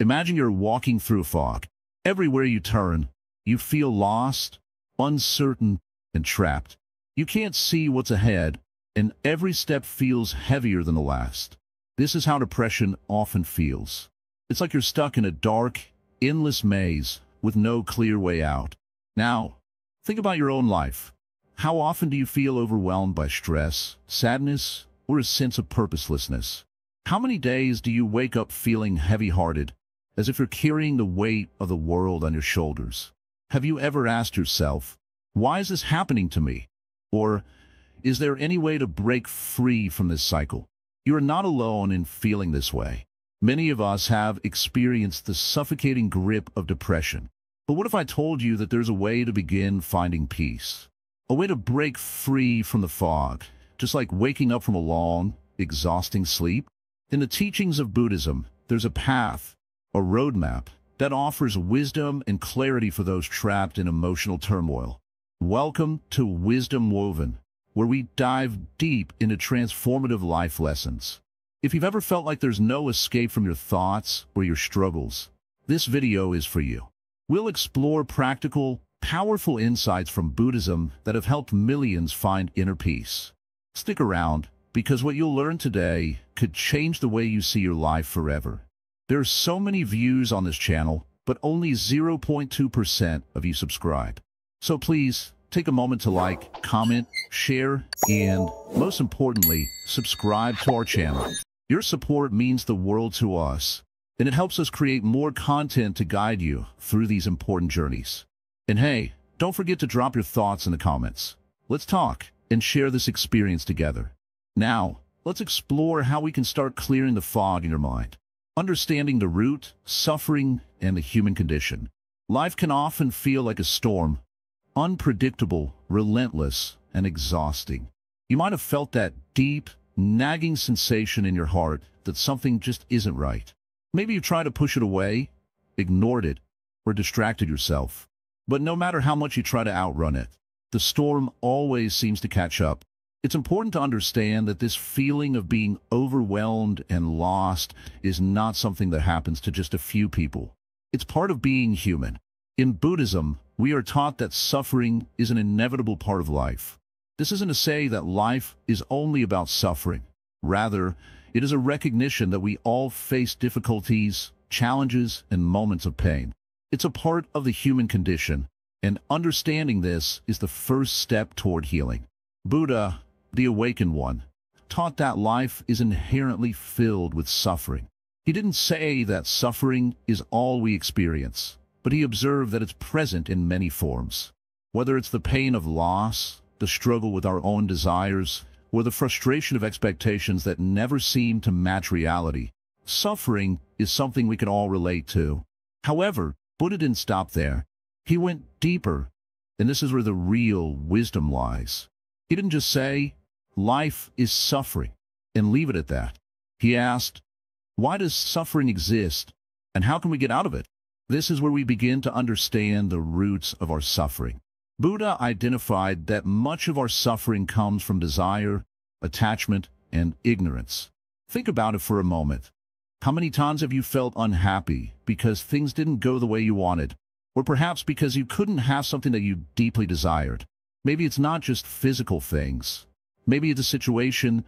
Imagine you're walking through a fog. Everywhere you turn, you feel lost, uncertain, and trapped. You can't see what's ahead, and every step feels heavier than the last. This is how depression often feels. It's like you're stuck in a dark, endless maze with no clear way out. Now, think about your own life. How often do you feel overwhelmed by stress, sadness, or a sense of purposelessness? How many days do you wake up feeling heavy-hearted, as if you're carrying the weight of the world on your shoulders? Have you ever asked yourself, why is this happening to me? Or, is there any way to break free from this cycle? You are not alone in feeling this way. Many of us have experienced the suffocating grip of depression. But what if I told you that there's a way to begin finding peace? A way to break free from the fog, just like waking up from a long, exhausting sleep? In the teachings of Buddhism, there's a path, a roadmap, that offers wisdom and clarity for those trapped in emotional turmoil. Welcome to Wisdom Woven, where we dive deep into transformative life lessons. If you've ever felt like there's no escape from your thoughts or your struggles, this video is for you. We'll explore practical, powerful insights from Buddhism that have helped millions find inner peace. Stick around, because what you'll learn today could change the way you see your life forever. There are so many views on this channel, but only 0.2% of you subscribe. So please, take a moment to like, comment, share, and, most importantly, subscribe to our channel. Your support means the world to us, and it helps us create more content to guide you through these important journeys. And hey, don't forget to drop your thoughts in the comments. Let's talk and share this experience together. Now, let's explore how we can start clearing the fog in your mind. Understanding the root, suffering, and the human condition. Life can often feel like a storm, unpredictable, relentless, and exhausting. You might have felt that deep, nagging sensation in your heart that something just isn't right. Maybe you tried to push it away, ignored it, or distracted yourself. But no matter how much you try to outrun it, the storm always seems to catch up. It's important to understand that this feeling of being overwhelmed and lost is not something that happens to just a few people. It's part of being human. In Buddhism, we are taught that suffering is an inevitable part of life. This isn't to say that life is only about suffering. Rather, it is a recognition that we all face difficulties, challenges, and moments of pain. It's a part of the human condition, and understanding this is the first step toward healing. Buddha, the awakened one, taught that life is inherently filled with suffering. He didn't say that suffering is all we experience, but he observed that it's present in many forms. Whether it's the pain of loss, the struggle with our own desires, or the frustration of expectations that never seem to match reality, suffering is something we can all relate to. However, Buddha didn't stop there. He went deeper, and this is where the real wisdom lies. He didn't just say, life is suffering, and leave it at that. He asked, why does suffering exist, and how can we get out of it? This is where we begin to understand the roots of our suffering. Buddha identified that much of our suffering comes from desire, attachment, and ignorance. Think about it for a moment. How many times have you felt unhappy because things didn't go the way you wanted, or perhaps because you couldn't have something that you deeply desired? Maybe it's not just physical things. Maybe it's a situation,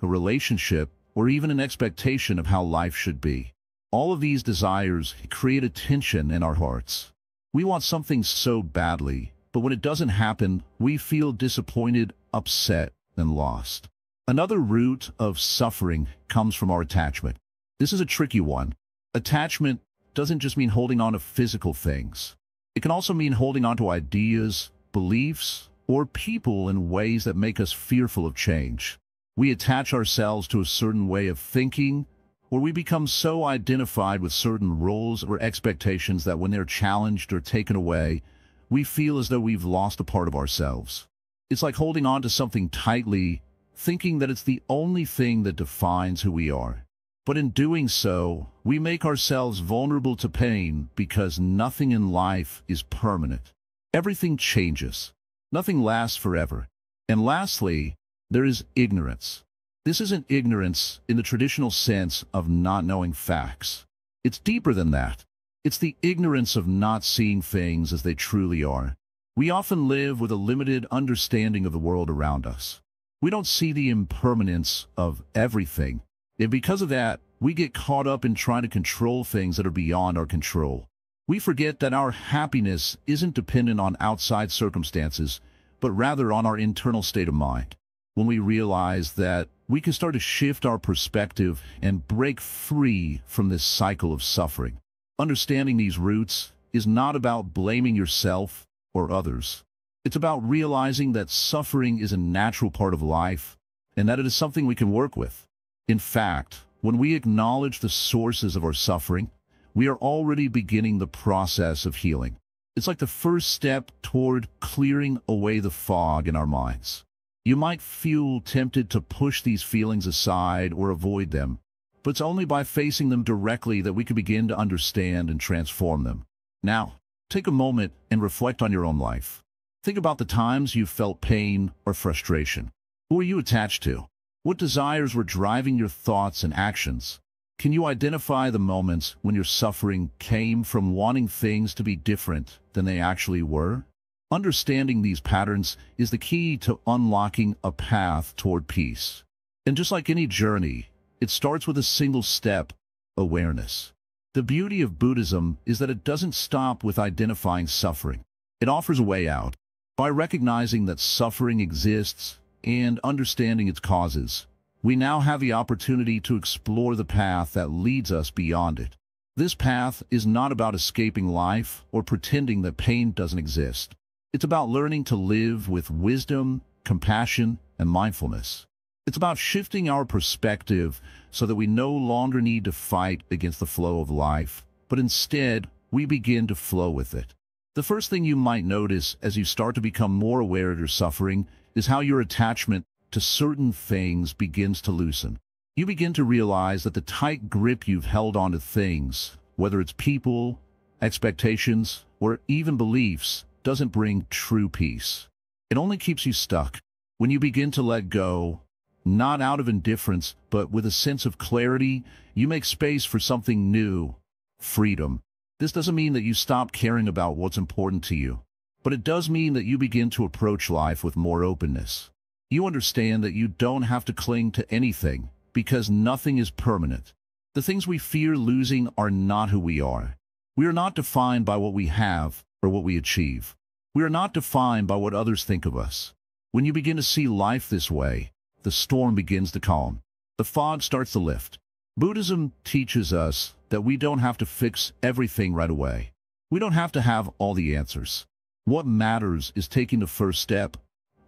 a relationship, or even an expectation of how life should be. All of these desires create a tension in our hearts. We want something so badly, but when it doesn't happen, we feel disappointed, upset, and lost. Another root of suffering comes from our attachment. This is a tricky one. Attachment doesn't just mean holding on to physical things. It can also mean holding on to ideas, beliefs, or people in ways that make us fearful of change. We attach ourselves to a certain way of thinking, or we become so identified with certain roles or expectations that when they're challenged or taken away, we feel as though we've lost a part of ourselves. It's like holding on to something tightly, thinking that it's the only thing that defines who we are. But in doing so, we make ourselves vulnerable to pain because nothing in life is permanent. Everything changes. Nothing lasts forever. And lastly, there is ignorance. This isn't ignorance in the traditional sense of not knowing facts. It's deeper than that. It's the ignorance of not seeing things as they truly are. We often live with a limited understanding of the world around us. We don't see the impermanence of everything, and because of that, we get caught up in trying to control things that are beyond our control. We forget that our happiness isn't dependent on outside circumstances, but rather on our internal state of mind. When we realize that, we can start to shift our perspective and break free from this cycle of suffering. Understanding these roots is not about blaming yourself or others. It's about realizing that suffering is a natural part of life and that it is something we can work with. In fact, when we acknowledge the sources of our suffering, we are already beginning the process of healing. It's like the first step toward clearing away the fog in our minds. You might feel tempted to push these feelings aside or avoid them, but it's only by facing them directly that we can begin to understand and transform them. Now, take a moment and reflect on your own life. Think about the times you felt pain or frustration. Who are you attached to? What desires were driving your thoughts and actions? Can you identify the moments when your suffering came from wanting things to be different than they actually were? Understanding these patterns is the key to unlocking a path toward peace. And just like any journey, it starts with a single step: awareness. The beauty of Buddhism is that it doesn't stop with identifying suffering. It offers a way out. By recognizing that suffering exists and understanding its causes, we now have the opportunity to explore the path that leads us beyond it. This path is not about escaping life or pretending that pain doesn't exist. It's about learning to live with wisdom, compassion, and mindfulness. It's about shifting our perspective so that we no longer need to fight against the flow of life, but instead, we begin to flow with it. The first thing you might notice as you start to become more aware of your suffering is how your attachment to certain things begins to loosen. You begin to realize that the tight grip you've held onto things, whether it's people, expectations, or even beliefs, doesn't bring true peace. It only keeps you stuck. When you begin to let go, not out of indifference, but with a sense of clarity, you make space for something new: freedom. This doesn't mean that you stop caring about what's important to you, but it does mean that you begin to approach life with more openness. You understand that you don't have to cling to anything, because nothing is permanent. The things we fear losing are not who we are. We are not defined by what we have or what we achieve. We are not defined by what others think of us. When you begin to see life this way, the storm begins to calm. The fog starts to lift. Buddhism teaches us that we don't have to fix everything right away. We don't have to have all the answers. What matters is taking the first step,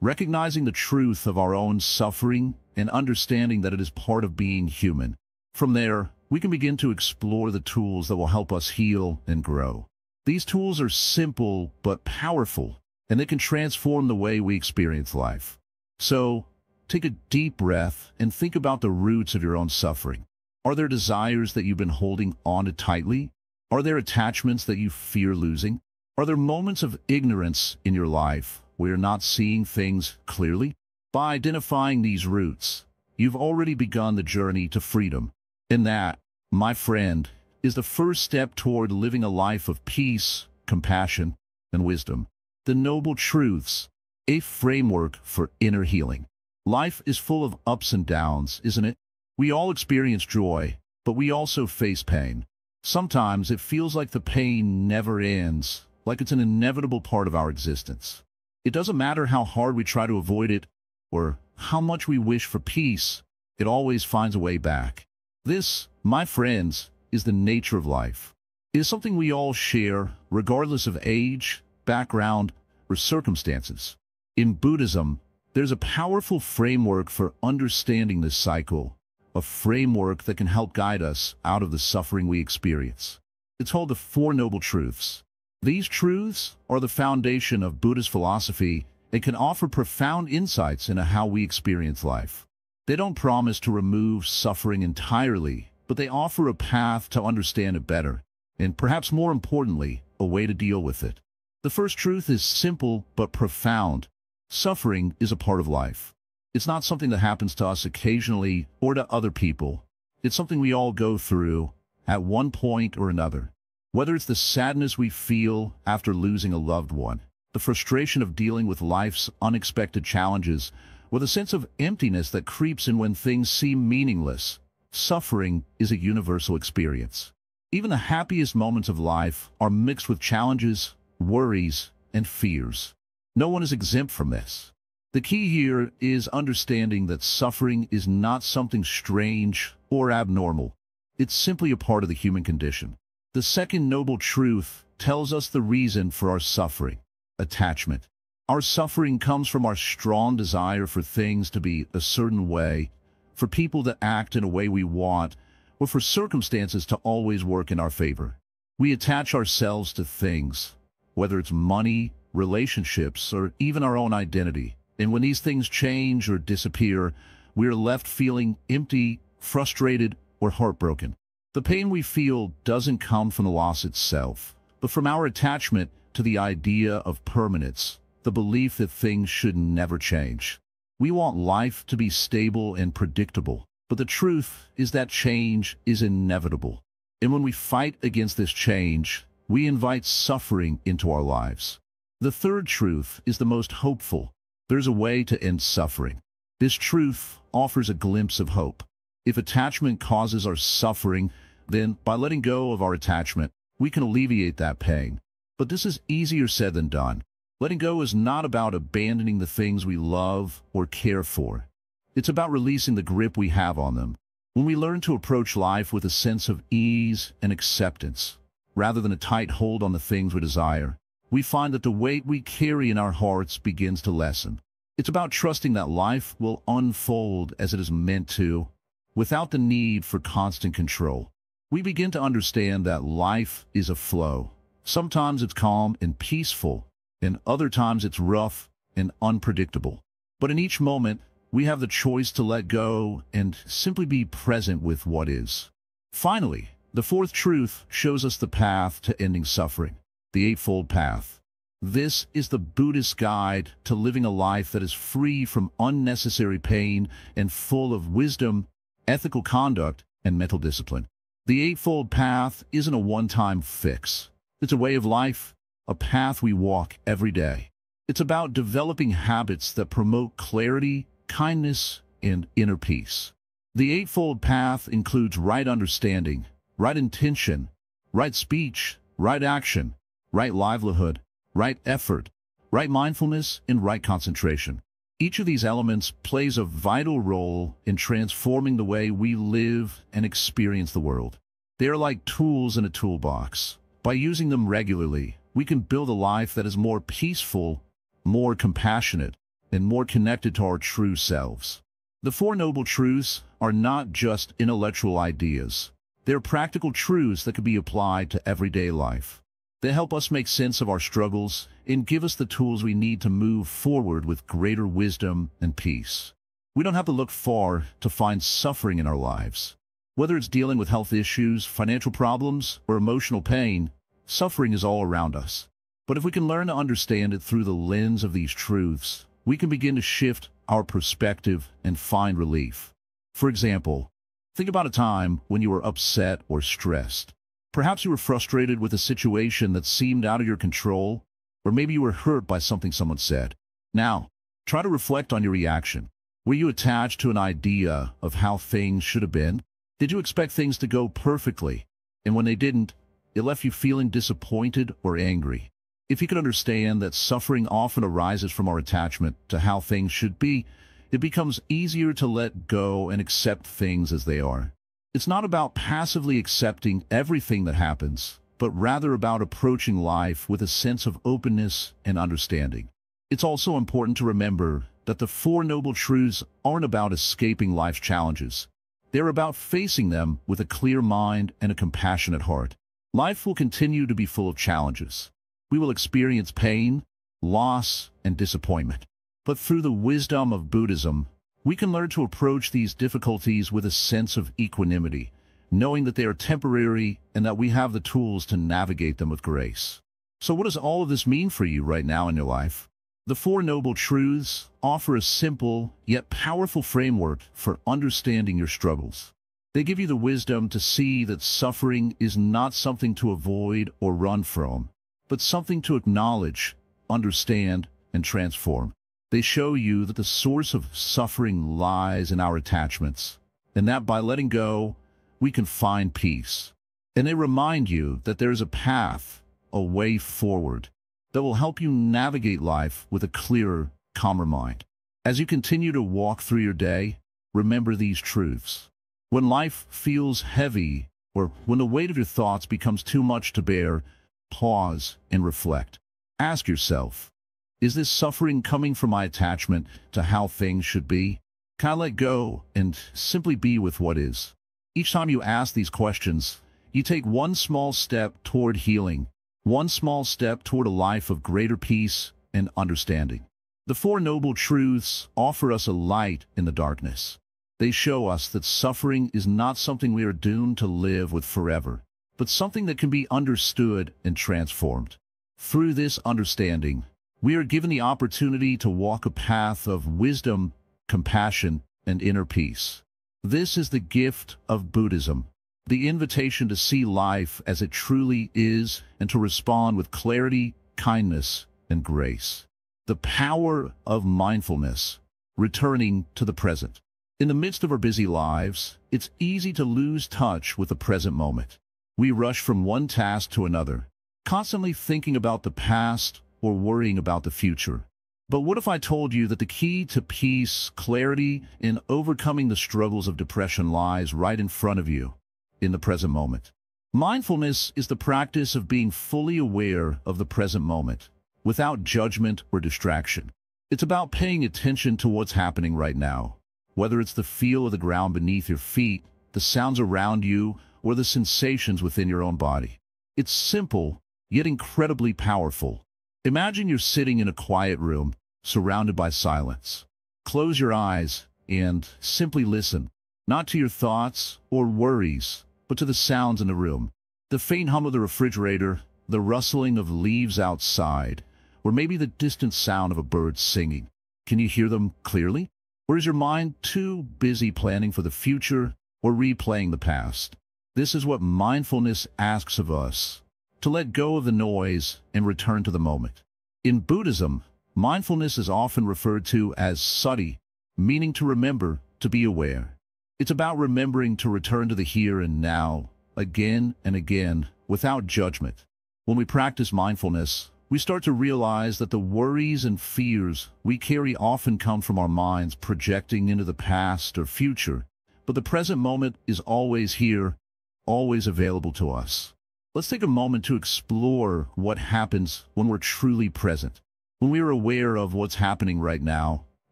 recognizing the truth of our own suffering and understanding that it is part of being human. From there, we can begin to explore the tools that will help us heal and grow. These tools are simple but powerful, and they can transform the way we experience life. So, take a deep breath and think about the roots of your own suffering. Are there desires that you've been holding on to tightly? Are there attachments that you fear losing? Are there moments of ignorance in your life where you're not seeing things clearly? By identifying these roots, you've already begun the journey to freedom. And that, my friend, is the first step toward living a life of peace, compassion, and wisdom. The Noble Truths, a framework for inner healing. Life is full of ups and downs, isn't it? We all experience joy, but we also face pain. Sometimes it feels like the pain never ends, like it's an inevitable part of our existence. It doesn't matter how hard we try to avoid it, or how much we wish for peace, it always finds a way back. This, my friends, is the nature of life. It is something we all share, regardless of age, background, or circumstances. In Buddhism, there's a powerful framework for understanding this cycle, a framework that can help guide us out of the suffering we experience. It's called the Four Noble Truths. These truths are the foundation of Buddhist philosophy and can offer profound insights into how we experience life. They don't promise to remove suffering entirely, but they offer a path to understand it better, and perhaps more importantly, a way to deal with it. The first truth is simple but profound. Suffering is a part of life. It's not something that happens to us occasionally or to other people. It's something we all go through, at one point or another. Whether it's the sadness we feel after losing a loved one, the frustration of dealing with life's unexpected challenges, or the sense of emptiness that creeps in when things seem meaningless, suffering is a universal experience. Even the happiest moments of life are mixed with challenges, worries, and fears. No one is exempt from this. The key here is understanding that suffering is not something strange or abnormal. It's simply a part of the human condition. The second noble truth tells us the reason for our suffering: attachment. Our suffering comes from our strong desire for things to be a certain way, for people to act in a way we want, or for circumstances to always work in our favor. We attach ourselves to things, whether it's money, relationships, or even our own identity. And when these things change or disappear, we are left feeling empty, frustrated, or heartbroken. The pain we feel doesn't come from the loss itself, but from our attachment to the idea of permanence, the belief that things should never change. We want life to be stable and predictable, but the truth is that change is inevitable. And when we fight against this change, we invite suffering into our lives. The third truth is the most hopeful. There's a way to end suffering. This truth offers a glimpse of hope. If attachment causes our suffering, then by letting go of our attachment, we can alleviate that pain. But this is easier said than done. Letting go is not about abandoning the things we love or care for. It's about releasing the grip we have on them. When we learn to approach life with a sense of ease and acceptance, rather than a tight hold on the things we desire, we find that the weight we carry in our hearts begins to lessen. It's about trusting that life will unfold as it is meant to, without the need for constant control. We begin to understand that life is a flow. Sometimes it's calm and peaceful, and other times it's rough and unpredictable. But in each moment, we have the choice to let go and simply be present with what is. Finally, the fourth truth shows us the path to ending suffering: the Eightfold Path. This is the Buddhist guide to living a life that is free from unnecessary pain and full of wisdom, ethical conduct, and mental discipline. The Eightfold Path isn't a one-time fix. It's a way of life, a path we walk every day. It's about developing habits that promote clarity, kindness, and inner peace. The Eightfold Path includes right understanding, right intention, right speech, right action, right livelihood, right effort, right mindfulness, and right concentration. Each of these elements plays a vital role in transforming the way we live and experience the world. They are like tools in a toolbox. By using them regularly, we can build a life that is more peaceful, more compassionate, and more connected to our true selves. The Four Noble Truths are not just intellectual ideas. They're practical truths that can be applied to everyday life. They help us make sense of our struggles and give us the tools we need to move forward with greater wisdom and peace. We don't have to look far to find suffering in our lives. Whether it's dealing with health issues, financial problems, or emotional pain, suffering is all around us. But if we can learn to understand it through the lens of these truths, we can begin to shift our perspective and find relief. For example, think about a time when you were upset or stressed. Perhaps you were frustrated with a situation that seemed out of your control, or maybe you were hurt by something someone said. Now, try to reflect on your reaction. Were you attached to an idea of how things should have been? Did you expect things to go perfectly, and when they didn't, it left you feeling disappointed or angry? If you could understand that suffering often arises from our attachment to how things should be, it becomes easier to let go and accept things as they are. It's not about passively accepting everything that happens, but rather about approaching life with a sense of openness and understanding. It's also important to remember that the Four Noble Truths aren't about escaping life's challenges. They're about facing them with a clear mind and a compassionate heart. Life will continue to be full of challenges. We will experience pain, loss, and disappointment. But through the wisdom of Buddhism, we can learn to approach these difficulties with a sense of equanimity, knowing that they are temporary and that we have the tools to navigate them with grace. So what does all of this mean for you right now in your life? The Four Noble Truths offer a simple yet powerful framework for understanding your struggles. They give you the wisdom to see that suffering is not something to avoid or run from, but something to acknowledge, understand, and transform. They show you that the source of suffering lies in our attachments, and that by letting go, we can find peace. And they remind you that there is a path, a way forward, that will help you navigate life with a clearer, calmer mind. As you continue to walk through your day, remember these truths. When life feels heavy, or when the weight of your thoughts becomes too much to bear, pause and reflect. Ask yourself, is this suffering coming from my attachment to how things should be? Can I let go and simply be with what is? Each time you ask these questions, you take one small step toward healing, one small step toward a life of greater peace and understanding. The Four Noble Truths offer us a light in the darkness. They show us that suffering is not something we are doomed to live with forever, but something that can be understood and transformed. Through this understanding, we are given the opportunity to walk a path of wisdom, compassion, and inner peace. This is the gift of Buddhism, the invitation to see life as it truly is and to respond with clarity, kindness, and grace. The power of mindfulness, returning to the present. In the midst of our busy lives, it's easy to lose touch with the present moment. We rush from one task to another, constantly thinking about the past or worrying about the future. But what if I told you that the key to peace, clarity, and overcoming the struggles of depression lies right in front of you, in the present moment? Mindfulness is the practice of being fully aware of the present moment, without judgment or distraction. It's about paying attention to what's happening right now, whether it's the feel of the ground beneath your feet, the sounds around you, or the sensations within your own body. It's simple, yet incredibly powerful. Imagine you're sitting in a quiet room, surrounded by silence. Close your eyes and simply listen, not to your thoughts or worries, but to the sounds in the room. The faint hum of the refrigerator, the rustling of leaves outside, or maybe the distant sound of a bird singing. Can you hear them clearly? Or is your mind too busy planning for the future or replaying the past? This is what mindfulness asks of us, to let go of the noise and return to the moment. In Buddhism, mindfulness is often referred to as sati, meaning to remember, to be aware. It's about remembering to return to the here and now, again and again, without judgment. When we practice mindfulness, we start to realize that the worries and fears we carry often come from our minds projecting into the past or future, but the present moment is always here, always available to us. Let's take a moment to explore what happens when we're truly present. When we are aware of what's happening right now,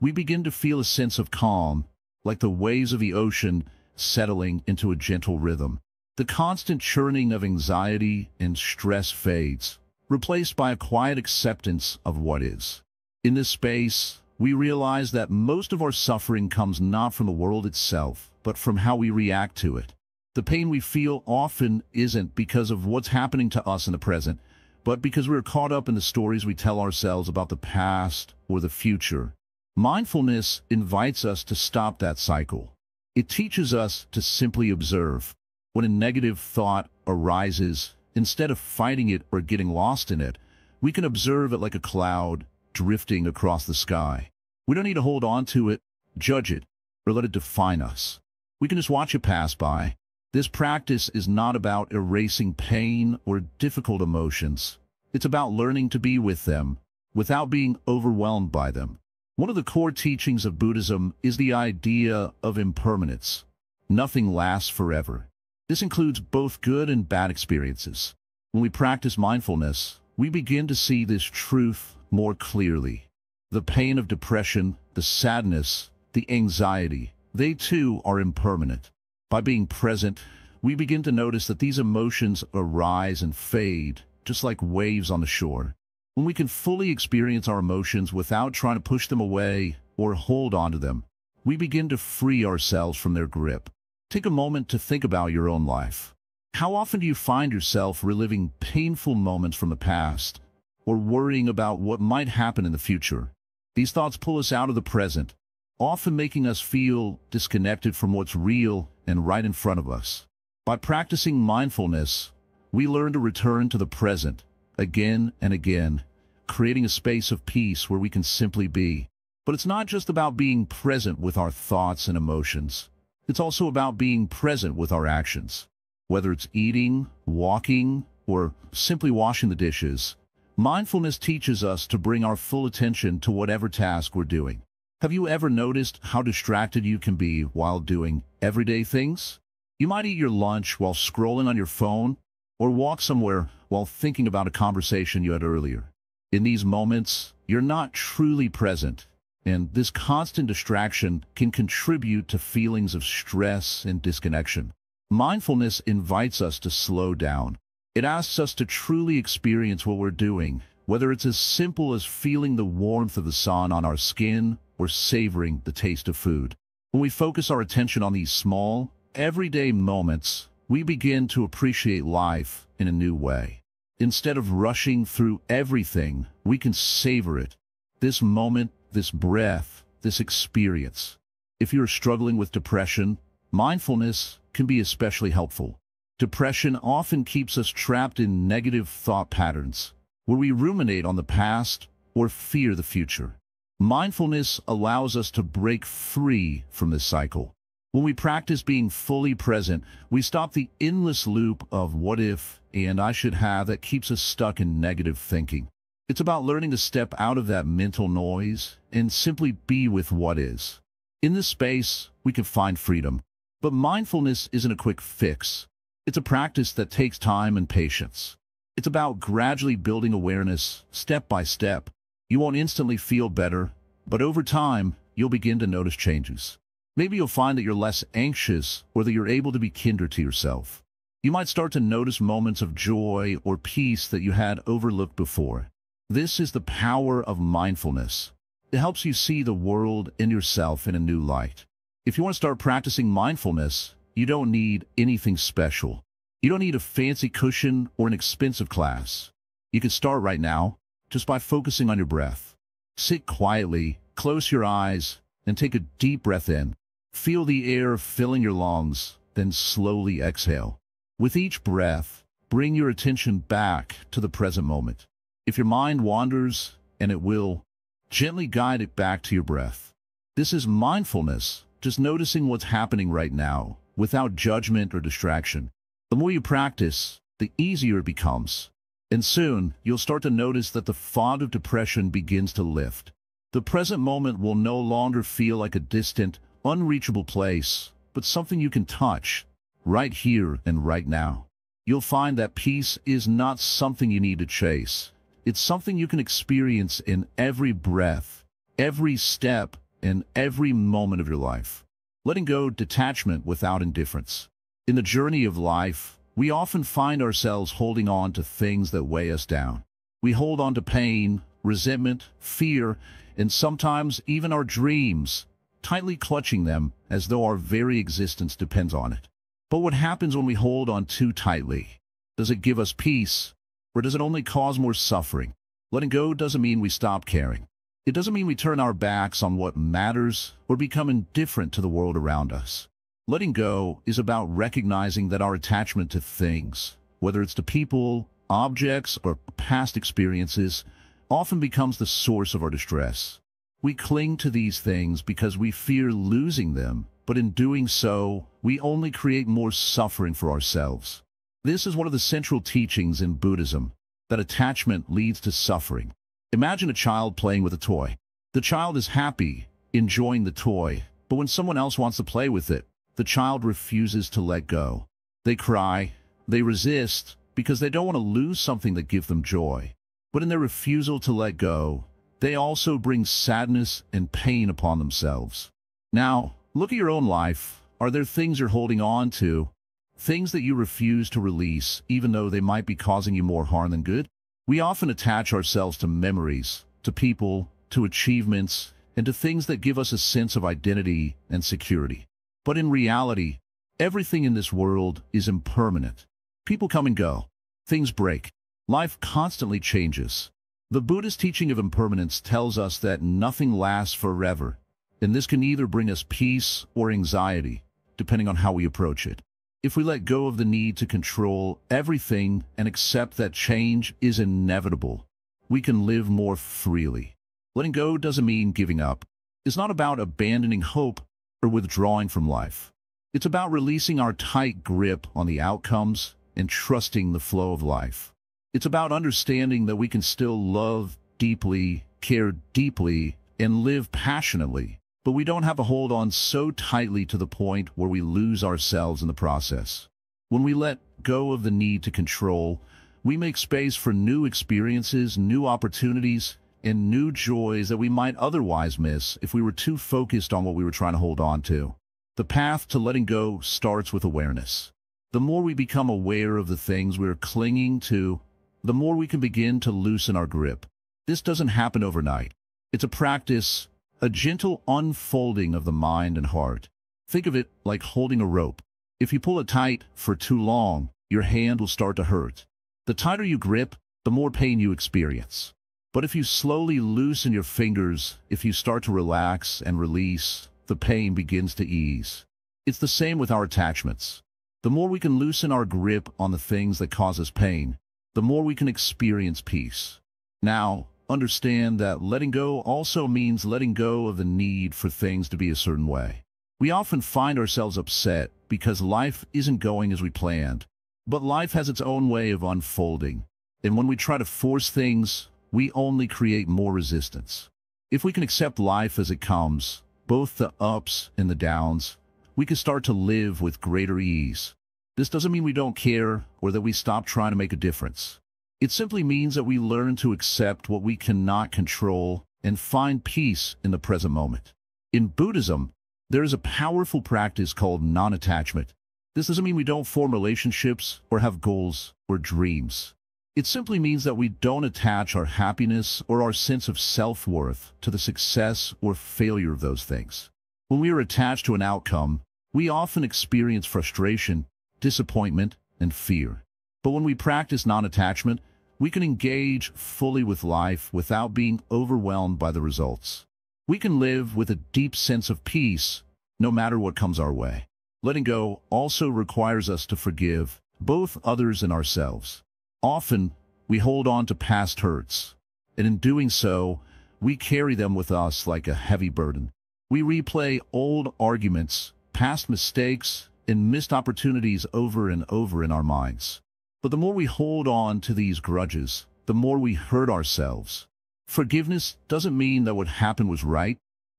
we begin to feel a sense of calm, like the waves of the ocean settling into a gentle rhythm. The constant churning of anxiety and stress fades, replaced by a quiet acceptance of what is. In this space, we realize that most of our suffering comes not from the world itself, but from how we react to it. The pain we feel often isn't because of what's happening to us in the present, but because we're caught up in the stories we tell ourselves about the past or the future. Mindfulness invites us to stop that cycle. It teaches us to simply observe. When a negative thought arises, instead of fighting it or getting lost in it, we can observe it like a cloud drifting across the sky. We don't need to hold on to it, judge it, or let it define us. We can just watch it pass by. This practice is not about erasing pain or difficult emotions. It's about learning to be with them, without being overwhelmed by them. One of the core teachings of Buddhism is the idea of impermanence. Nothing lasts forever. This includes both good and bad experiences. When we practice mindfulness, we begin to see this truth more clearly. The pain of depression, the sadness, the anxiety, they too are impermanent. By being present, we begin to notice that these emotions arise and fade, just like waves on the shore. When we can fully experience our emotions without trying to push them away or hold on to them, we begin to free ourselves from their grip. Take a moment to think about your own life. How often do you find yourself reliving painful moments from the past, or worrying about what might happen in the future? These thoughts pull us out of the present, often making us feel disconnected from what's real and right in front of us. By practicing mindfulness, we learn to return to the present again and again, creating a space of peace where we can simply be. But it's not just about being present with our thoughts and emotions. It's also about being present with our actions. Whether it's eating, walking, or simply washing the dishes, mindfulness teaches us to bring our full attention to whatever task we're doing. Have you ever noticed how distracted you can be while doing everyday things? You might eat your lunch while scrolling on your phone, or walk somewhere while thinking about a conversation you had earlier. In these moments, you're not truly present, and this constant distraction can contribute to feelings of stress and disconnection. Mindfulness invites us to slow down. It asks us to truly experience what we're doing, whether it's as simple as feeling the warmth of the sun on our skin or savoring the taste of food. When we focus our attention on these small, everyday moments, we begin to appreciate life in a new way. Instead of rushing through everything, we can savor it. This moment, this breath, this experience. If you're struggling with depression, mindfulness can be especially helpful. Depression often keeps us trapped in negative thought patterns, where we ruminate on the past or fear the future. Mindfulness allows us to break free from this cycle. When we practice being fully present, we stop the endless loop of what if and I should have that keeps us stuck in negative thinking. It's about learning to step out of that mental noise and simply be with what is. In this space, we can find freedom. But mindfulness isn't a quick fix. It's a practice that takes time and patience. It's about gradually building awareness, step by step. You won't instantly feel better, but over time, you'll begin to notice changes. Maybe you'll find that you're less anxious or that you're able to be kinder to yourself. You might start to notice moments of joy or peace that you had overlooked before. This is the power of mindfulness. It helps you see the world and yourself in a new light. If you want to start practicing mindfulness, you don't need anything special. You don't need a fancy cushion or an expensive class. You can start right now, just by focusing on your breath. Sit quietly, close your eyes, and take a deep breath in. Feel the air filling your lungs, then slowly exhale. With each breath, bring your attention back to the present moment. If your mind wanders, and it will, gently guide it back to your breath. This is mindfulness, just noticing what's happening right now, without judgment or distraction. The more you practice, the easier it becomes. And soon, you'll start to notice that the fog of depression begins to lift. The present moment will no longer feel like a distant, unreachable place, but something you can touch, right here and right now. You'll find that peace is not something you need to chase. It's something you can experience in every breath, every step, and every moment of your life. Letting go detachment without indifference. In the journey of life, we often find ourselves holding on to things that weigh us down. We hold on to pain, resentment, fear, and sometimes even our dreams, tightly clutching them as though our very existence depends on it. But what happens when we hold on too tightly? Does it give us peace, or does it only cause more suffering? Letting go doesn't mean we stop caring. It doesn't mean we turn our backs on what matters or become indifferent to the world around us. Letting go is about recognizing that our attachment to things, whether it's to people, objects, or past experiences, often becomes the source of our distress. We cling to these things because we fear losing them, but in doing so, we only create more suffering for ourselves. This is one of the central teachings in Buddhism, that attachment leads to suffering. Imagine a child playing with a toy. The child is happy, enjoying the toy, but when someone else wants to play with it, the child refuses to let go. They cry, they resist, because they don't want to lose something that gives them joy. But in their refusal to let go, they also bring sadness and pain upon themselves. Now, look at your own life. Are there things you're holding on to? Things that you refuse to release, even though they might be causing you more harm than good? We often attach ourselves to memories, to people, to achievements, and to things that give us a sense of identity and security. But in reality, everything in this world is impermanent. People come and go. Things break. Life constantly changes. The Buddhist teaching of impermanence tells us that nothing lasts forever, and this can either bring us peace or anxiety, depending on how we approach it. If we let go of the need to control everything and accept that change is inevitable, we can live more freely. Letting go doesn't mean giving up. It's not about abandoning hope or withdrawing from life. It's about releasing our tight grip on the outcomes and trusting the flow of life. It's about understanding that we can still love deeply, care deeply, and live passionately, but we don't have to hold on so tightly to the point where we lose ourselves in the process. When we let go of the need to control, we make space for new experiences, new opportunities, and new joys that we might otherwise miss if we were too focused on what we were trying to hold on to. The path to letting go starts with awareness. The more we become aware of the things we're clinging to, the more we can begin to loosen our grip. This doesn't happen overnight. It's a practice, a gentle unfolding of the mind and heart. Think of it like holding a rope. If you pull it tight for too long, your hand will start to hurt. The tighter you grip, the more pain you experience. But if you slowly loosen your fingers, if you start to relax and release, the pain begins to ease. It's the same with our attachments. The more we can loosen our grip on the things that cause us pain, the more we can experience peace. Now, understand that letting go also means letting go of the need for things to be a certain way. We often find ourselves upset because life isn't going as we planned. But life has its own way of unfolding, and when we try to force things, we only create more resistance. If we can accept life as it comes, both the ups and the downs, we can start to live with greater ease. This doesn't mean we don't care or that we stop trying to make a difference. It simply means that we learn to accept what we cannot control and find peace in the present moment. In Buddhism, there is a powerful practice called non-attachment. This doesn't mean we don't form relationships or have goals or dreams. It simply means that we don't attach our happiness or our sense of self-worth to the success or failure of those things. When we are attached to an outcome, we often experience frustration, disappointment, and fear. But when we practice non-attachment, we can engage fully with life without being overwhelmed by the results. We can live with a deep sense of peace, no matter what comes our way. Letting go also requires us to forgive both others and ourselves. Often, we hold on to past hurts, and in doing so, we carry them with us like a heavy burden. We replay old arguments, past mistakes, and missed opportunities over and over in our minds. But the more we hold on to these grudges, the more we hurt ourselves. Forgiveness doesn't mean that what happened was right,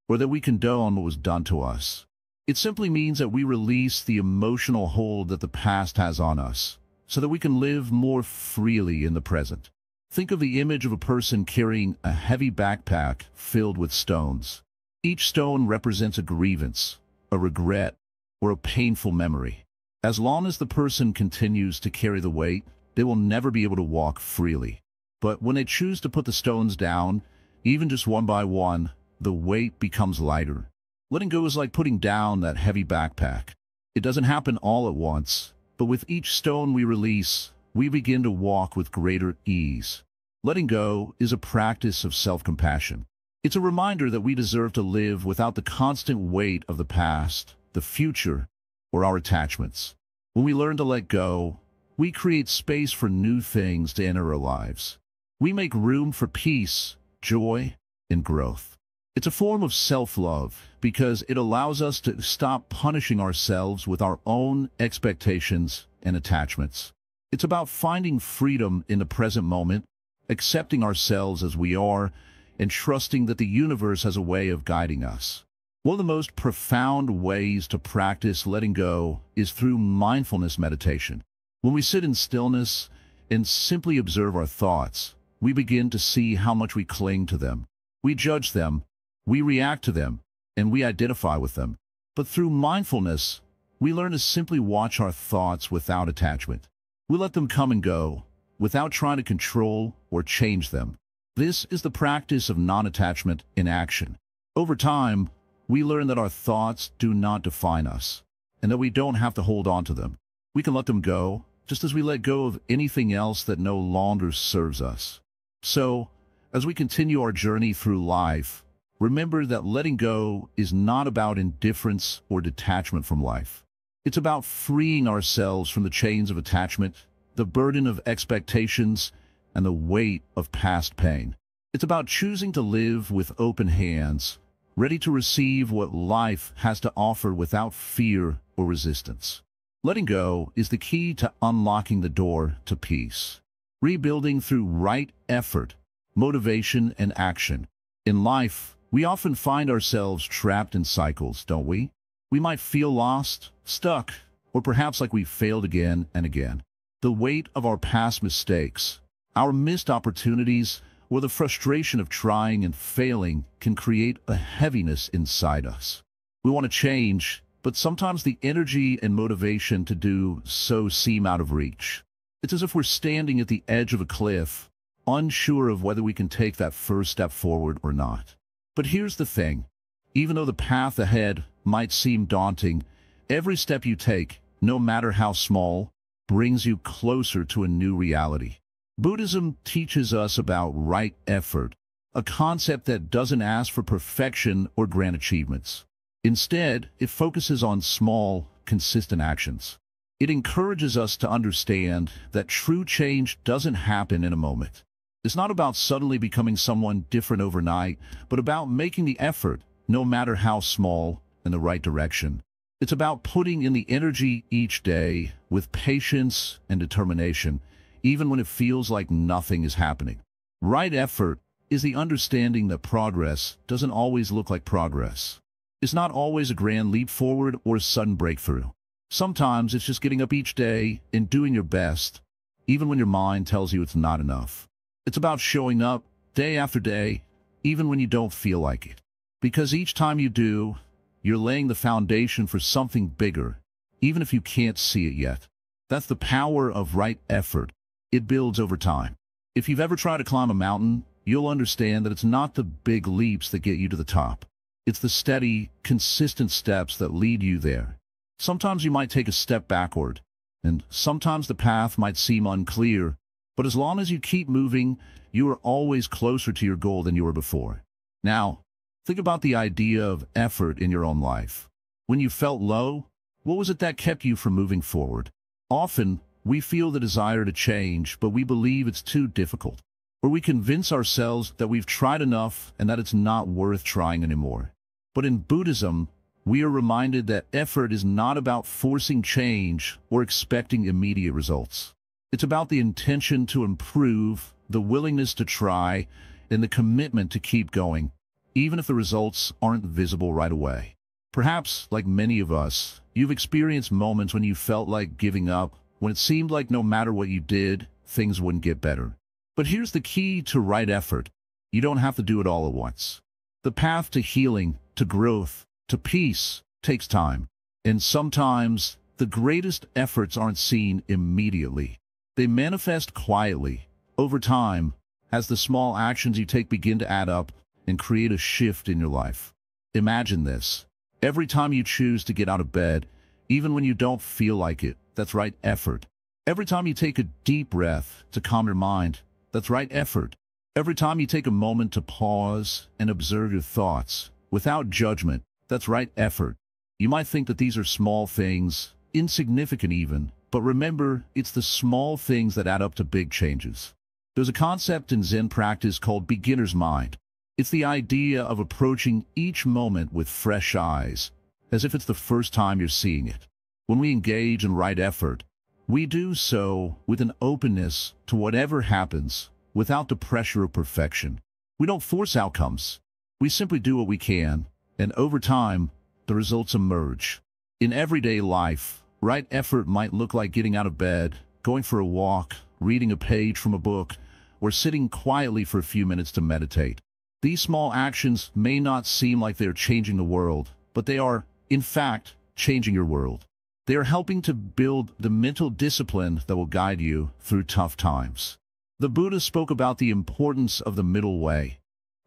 or that we condone what was done to us. It simply means that we release the emotional hold that the past has on us, so that we can live more freely in the present. Think of the image of a person carrying a heavy backpack filled with stones. Each stone represents a grievance, a regret, or a painful memory. As long as the person continues to carry the weight, they will never be able to walk freely. But when they choose to put the stones down, even just one by one, the weight becomes lighter. Letting go is like putting down that heavy backpack. It doesn't happen all at once, but with each stone we release, we begin to walk with greater ease. Letting go is a practice of self-compassion. It's a reminder that we deserve to live without the constant weight of the past, the future, or our attachments. When we learn to let go, we create space for new things to enter our lives. We make room for peace, joy, and growth. It's a form of self-love because it allows us to stop punishing ourselves with our own expectations and attachments. It's about finding freedom in the present moment, accepting ourselves as we are, and trusting that the universe has a way of guiding us. One of the most profound ways to practice letting go is through mindfulness meditation. When we sit in stillness and simply observe our thoughts, we begin to see how much we cling to them. We judge them, we react to them, and we identify with them. But through mindfulness, we learn to simply watch our thoughts without attachment. We let them come and go, without trying to control or change them. This is the practice of non-attachment in action. Over time, we learn that our thoughts do not define us, and that we don't have to hold on to them. We can let them go, just as we let go of anything else that no longer serves us. So, as we continue our journey through life, remember that letting go is not about indifference or detachment from life. It's about freeing ourselves from the chains of attachment, the burden of expectations, and the weight of past pain. It's about choosing to live with open hands, ready to receive what life has to offer without fear or resistance. Letting go is the key to unlocking the door to peace. Rebuilding through right effort, motivation, and action. In life, we often find ourselves trapped in cycles, don't we? We might feel lost, stuck, or perhaps like we've failed again and again. The weight of our past mistakes, our missed opportunities, or the frustration of trying and failing can create a heaviness inside us. We want to change, but sometimes the energy and motivation to do so seem out of reach. It's as if we're standing at the edge of a cliff, unsure of whether we can take that first step forward or not. But here's the thing. Even though the path ahead might seem daunting, every step you take, no matter how small, brings you closer to a new reality. Buddhism teaches us about right effort, a concept that doesn't ask for perfection or grand achievements. Instead, it focuses on small, consistent actions. It encourages us to understand that true change doesn't happen in a moment. It's not about suddenly becoming someone different overnight, but about making the effort, no matter how small, in the right direction. It's about putting in the energy each day with patience and determination, even when it feels like nothing is happening. Right effort is the understanding that progress doesn't always look like progress. It's not always a grand leap forward or a sudden breakthrough. Sometimes it's just getting up each day and doing your best, even when your mind tells you it's not enough. It's about showing up day after day, even when you don't feel like it. Because each time you do, you're laying the foundation for something bigger, even if you can't see it yet. That's the power of right effort. It builds over time. If you've ever tried to climb a mountain, you'll understand that it's not the big leaps that get you to the top. It's the steady, consistent steps that lead you there. Sometimes you might take a step backward, and sometimes the path might seem unclear, but as long as you keep moving, you are always closer to your goal than you were before. Now, think about the idea of effort in your own life. When you felt low, what was it that kept you from moving forward? Often, we feel the desire to change, but we believe it's too difficult. Or we convince ourselves that we've tried enough and that it's not worth trying anymore. But in Buddhism, we are reminded that effort is not about forcing change or expecting immediate results. It's about the intention to improve, the willingness to try, and the commitment to keep going, even if the results aren't visible right away. Perhaps, like many of us, you've experienced moments when you felt like giving up, when it seemed like no matter what you did, things wouldn't get better. But here's the key to right effort. You don't have to do it all at once. The path to healing, to growth, to peace takes time. And sometimes, the greatest efforts aren't seen immediately. They manifest quietly, over time, as the small actions you take begin to add up and create a shift in your life. Imagine this. Every time you choose to get out of bed, even when you don't feel like it, that's right effort. Every time you take a deep breath to calm your mind, that's right effort. Every time you take a moment to pause and observe your thoughts, without judgment, that's right effort. You might think that these are small things, insignificant even, but remember, it's the small things that add up to big changes. There's a concept in Zen practice called beginner's mind. It's the idea of approaching each moment with fresh eyes, as if it's the first time you're seeing it. When we engage in right effort, we do so with an openness to whatever happens, without the pressure of perfection. We don't force outcomes. We simply do what we can, and over time, the results emerge. In everyday life, right effort might look like getting out of bed, going for a walk, reading a page from a book, or sitting quietly for a few minutes to meditate. These small actions may not seem like they're changing the world, but they are, in fact, changing your world. They are helping to build the mental discipline that will guide you through tough times. The Buddha spoke about the importance of the middle way,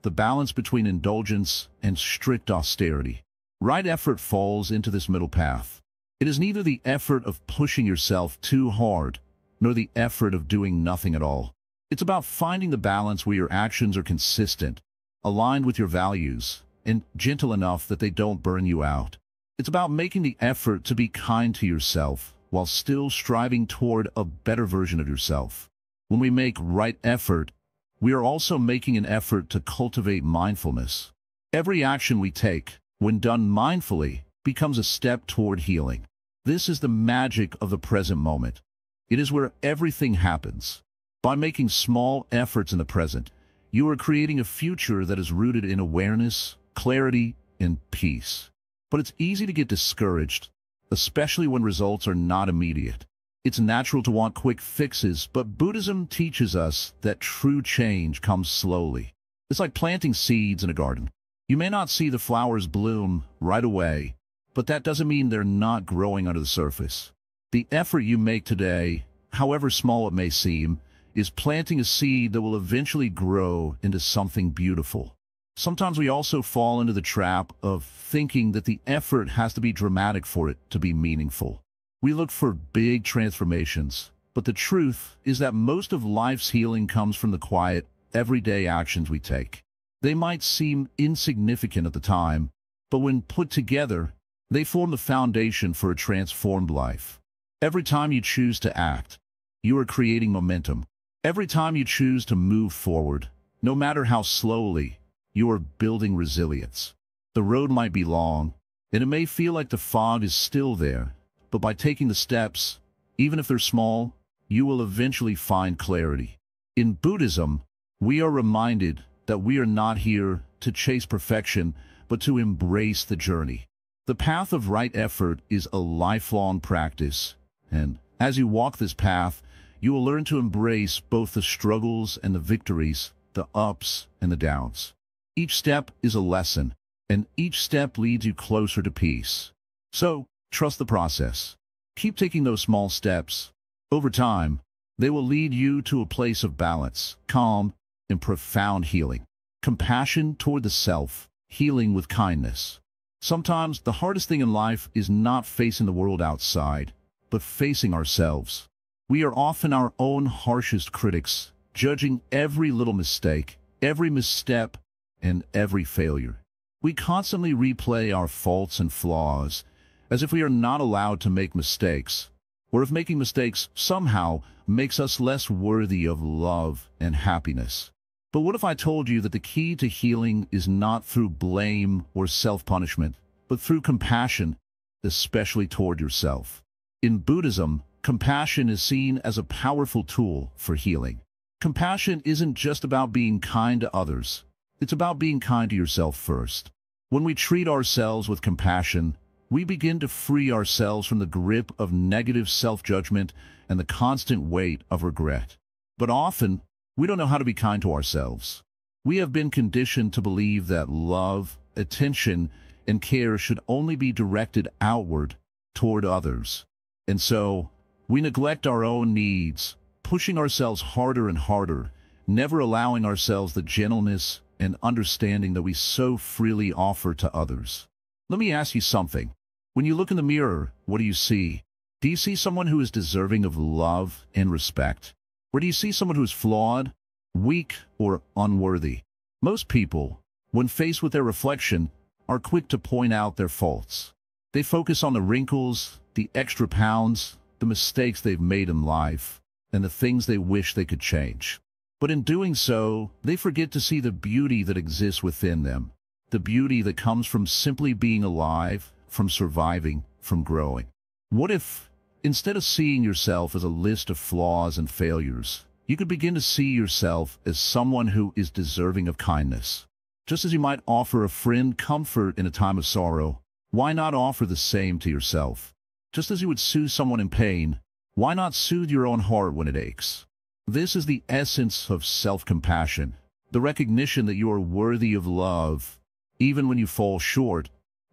the balance between indulgence and strict austerity. Right effort falls into this middle path. It is neither the effort of pushing yourself too hard, nor the effort of doing nothing at all. It's about finding the balance where your actions are consistent, aligned with your values, and gentle enough that they don't burn you out. It's about making the effort to be kind to yourself while still striving toward a better version of yourself. When we make right effort, we are also making an effort to cultivate mindfulness. Every action we take, when done mindfully, becomes a step toward healing. This is the magic of the present moment. It is where everything happens. By making small efforts in the present, you are creating a future that is rooted in awareness, clarity, and peace. But it's easy to get discouraged, especially when results are not immediate. It's natural to want quick fixes, but Buddhism teaches us that true change comes slowly. It's like planting seeds in a garden. You may not see the flowers bloom right away, but that doesn't mean they're not growing under the surface. The effort you make today, however small it may seem, is planting a seed that will eventually grow into something beautiful. Sometimes we also fall into the trap of thinking that the effort has to be dramatic for it to be meaningful. We look for big transformations, but the truth is that most of life's healing comes from the quiet, everyday actions we take. They might seem insignificant at the time, but when put together, they form the foundation for a transformed life. Every time you choose to act, you are creating momentum. Every time you choose to move forward, no matter how slowly, you are building resilience. The road might be long, and it may feel like the fog is still there, but by taking the steps, even if they're small, you will eventually find clarity. In Buddhism, we are reminded that we are not here to chase perfection, but to embrace the journey. The path of right effort is a lifelong practice, and as you walk this path, you will learn to embrace both the struggles and the victories, the ups and the downs. Each step is a lesson, and each step leads you closer to peace. So, trust the process. Keep taking those small steps. Over time, they will lead you to a place of balance, calm, and profound healing. Compassion toward the self, healing with kindness. Sometimes the hardest thing in life is not facing the world outside, but facing ourselves. We are often our own harshest critics, judging every little mistake, every misstep, and every failure. We constantly replay our faults and flaws, as if we are not allowed to make mistakes, or if making mistakes somehow makes us less worthy of love and happiness. But what if I told you that the key to healing is not through blame or self-punishment, but through compassion, especially toward yourself? In Buddhism, compassion is seen as a powerful tool for healing. Compassion isn't just about being kind to others. It's about being kind to yourself first. When we treat ourselves with compassion, we begin to free ourselves from the grip of negative self-judgment and the constant weight of regret. But often, we don't know how to be kind to ourselves. We have been conditioned to believe that love, attention, and care should only be directed outward toward others. And so, we neglect our own needs, pushing ourselves harder and harder, never allowing ourselves the gentleness and understanding that we so freely offer to others. Let me ask you something. When you look in the mirror, what do you see? Do you see someone who is deserving of love and respect? Or do you see someone who is flawed, weak, or unworthy? Most people, when faced with their reflection, are quick to point out their faults. They focus on the wrinkles, the extra pounds, the mistakes they've made in life, and the things they wish they could change. But in doing so, they forget to see the beauty that exists within them, the beauty that comes from simply being alive, from surviving, from growing. What if, instead of seeing yourself as a list of flaws and failures, you could begin to see yourself as someone who is deserving of kindness? Just as you might offer a friend comfort in a time of sorrow, why not offer the same to yourself? Just as you would soothe someone in pain, why not soothe your own heart when it aches? This is the essence of self-compassion, the recognition that you are worthy of love, even when you fall short,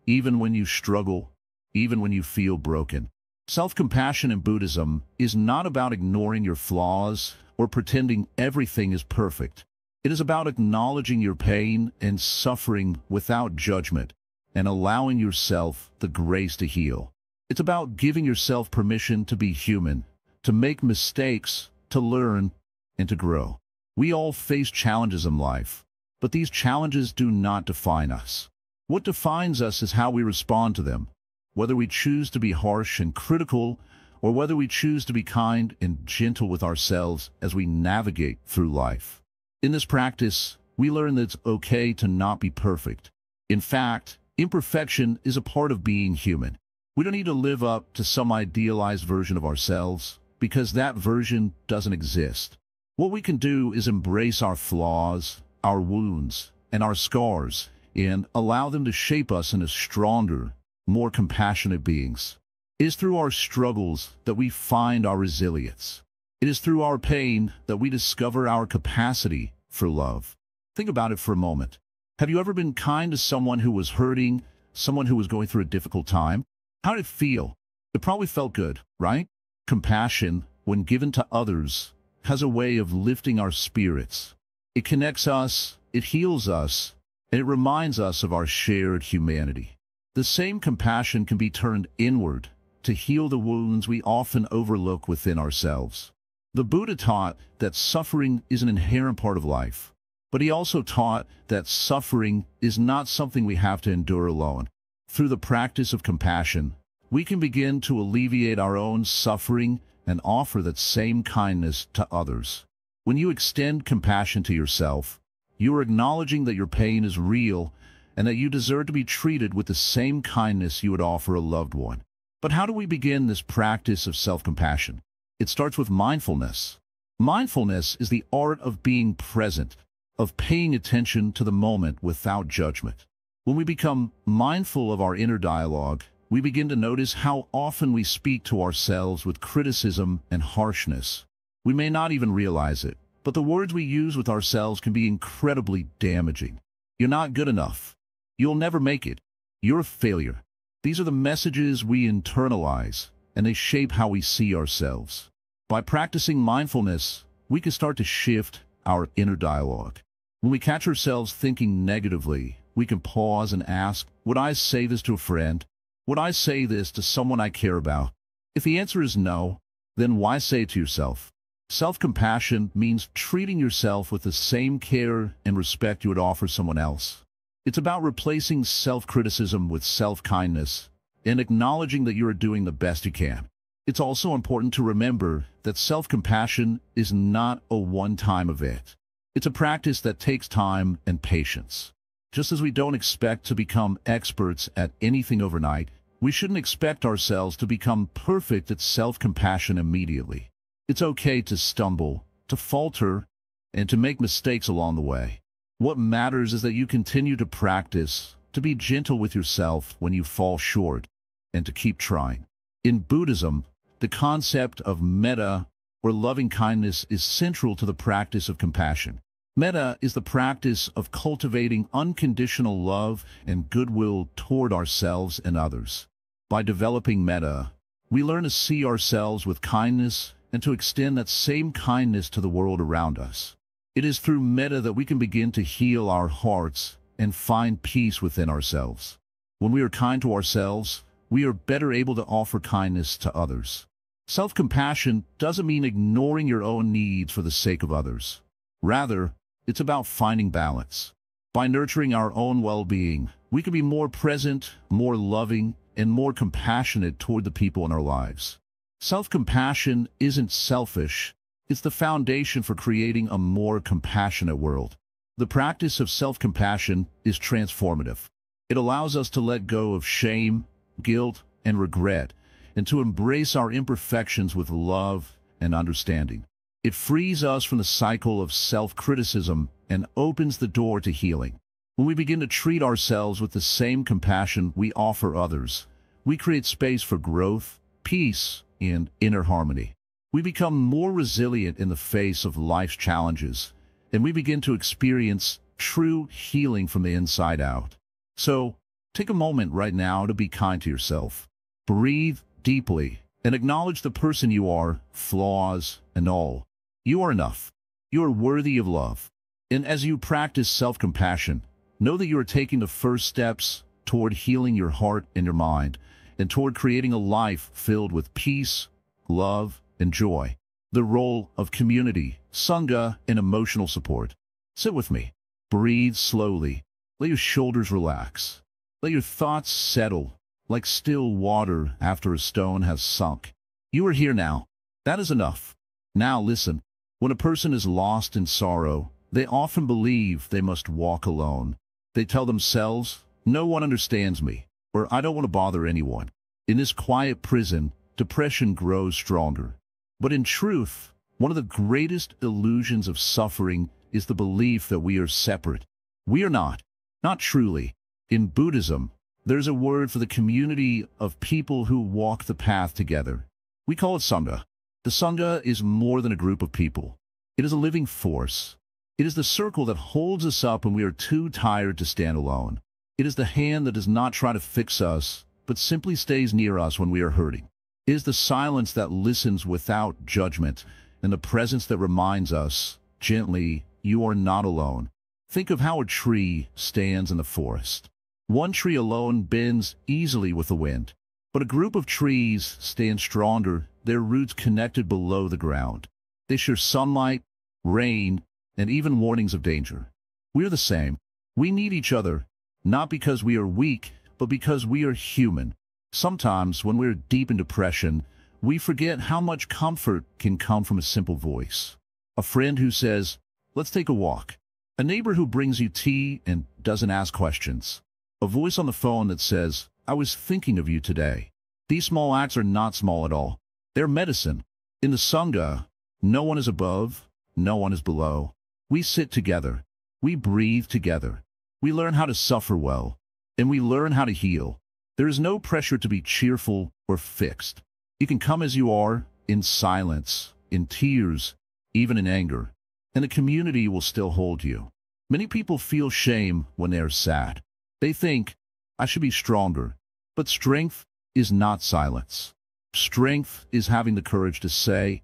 even when you struggle, even when you feel broken. Self-compassion in Buddhism is not about ignoring your flaws or pretending everything is perfect. It is about acknowledging your pain and suffering without judgment and allowing yourself the grace to heal. It's about giving yourself permission to be human, to make mistakes, to learn, and to grow. We all face challenges in life, but these challenges do not define us. What defines us is how we respond to them. whether we choose to be harsh and critical, or whether we choose to be kind and gentle with ourselves as we navigate through life. In this practice, we learn that it's okay to not be perfect. In fact, imperfection is a part of being human. We don't need to live up to some idealized version of ourselves, because that version doesn't exist. What we can do is embrace our flaws, our wounds, and our scars, and allow them to shape us into stronger, more compassionate beings. It is through our struggles that we find our resilience. It is through our pain that we discover our capacity for love. Think about it for a moment. Have you ever been kind to someone who was hurting, someone who was going through a difficult time? How did it feel? It probably felt good, right? Compassion, when given to others, has a way of lifting our spirits. It connects us, it heals us, and it reminds us of our shared humanity. The same compassion can be turned inward to heal the wounds we often overlook within ourselves. The Buddha taught that suffering is an inherent part of life, but he also taught that suffering is not something we have to endure alone. Through the practice of compassion, we can begin to alleviate our own suffering and offer that same kindness to others. When you extend compassion to yourself, you are acknowledging that your pain is real and that you deserve to be treated with the same kindness you would offer a loved one. But how do we begin this practice of self-compassion? It starts with mindfulness. Mindfulness is the art of being present, of paying attention to the moment without judgment. When we become mindful of our inner dialogue, we begin to notice how often we speak to ourselves with criticism and harshness. We may not even realize it, but the words we use with ourselves can be incredibly damaging. You're not good enough. You'll never make it. You're a failure. These are the messages we internalize, and they shape how we see ourselves. By practicing mindfulness, we can start to shift our inner dialogue. When we catch ourselves thinking negatively, we can pause and ask, would I say this to a friend? Would I say this to someone I care about? If the answer is no, then why say it to yourself? Self-compassion means treating yourself with the same care and respect you would offer someone else. It's about replacing self-criticism with self-kindness and acknowledging that you are doing the best you can. It's also important to remember that self-compassion is not a one-time event. It's a practice that takes time and patience. Just as we don't expect to become experts at anything overnight, we shouldn't expect ourselves to become perfect at self-compassion immediately. It's okay to stumble, to falter, and to make mistakes along the way. What matters is that you continue to practice, to be gentle with yourself when you fall short, and to keep trying. In Buddhism, the concept of metta, or loving kindness, is central to the practice of compassion. Metta is the practice of cultivating unconditional love and goodwill toward ourselves and others. By developing metta, we learn to see ourselves with kindness and to extend that same kindness to the world around us. It is through metta that we can begin to heal our hearts and find peace within ourselves. When we are kind to ourselves, we are better able to offer kindness to others. Self-compassion doesn't mean ignoring your own needs for the sake of others. Rather, it's about finding balance. By nurturing our own well-being, we can be more present, more loving, and more compassionate toward the people in our lives. Self-compassion isn't selfish. It's the foundation for creating a more compassionate world. The practice of self-compassion is transformative. It allows us to let go of shame, guilt, and regret, and to embrace our imperfections with love and understanding. It frees us from the cycle of self-criticism and opens the door to healing. When we begin to treat ourselves with the same compassion we offer others, we create space for growth, peace, and inner harmony. We become more resilient in the face of life's challenges, and we begin to experience true healing from the inside out. So, take a moment right now to be kind to yourself. Breathe deeply and acknowledge the person you are, flaws and all. You are enough. You are worthy of love. And as you practice self-compassion, know that you are taking the first steps toward healing your heart and your mind, and toward creating a life filled with peace, love, and joy. The role of community, sangha, and emotional support. Sit with me. Breathe slowly. Let your shoulders relax. Let your thoughts settle. like still water after a stone has sunk. You are here now. That is enough. Now listen. When a person is lost in sorrow, they often believe they must walk alone. They tell themselves, "No one understands me," or "I don't want to bother anyone." In this quiet prison, depression grows stronger. But in truth, one of the greatest illusions of suffering is the belief that we are separate. We are not. Not truly. In Buddhism, there's a word for the community of people who walk the path together. We call it Sangha. The Sangha is more than a group of people. It is a living force. It is the circle that holds us up when we are too tired to stand alone. It is the hand that does not try to fix us, but simply stays near us when we are hurting. It is the silence that listens without judgment, and the presence that reminds us, gently, you are not alone. Think of how a tree stands in the forest. One tree alone bends easily with the wind, but a group of trees stand stronger, their roots connected below the ground. They share sunlight, rain, and even warnings of danger. We are the same. We need each other, not because we are weak, but because we are human. Sometimes, when we're deep in depression, we forget how much comfort can come from a simple voice. A friend who says, "Let's take a walk." A neighbor who brings you tea and doesn't ask questions. A voice on the phone that says, "I was thinking of you today." These small acts are not small at all. They're medicine. In the Sangha, no one is above, no one is below. We sit together. We breathe together. We learn how to suffer well, and we learn how to heal. There is no pressure to be cheerful or fixed. You can come as you are, in silence, in tears, even in anger, and the community will still hold you. Many people feel shame when they are sad. They think, "I should be stronger." But strength is not silence. Strength is having the courage to say,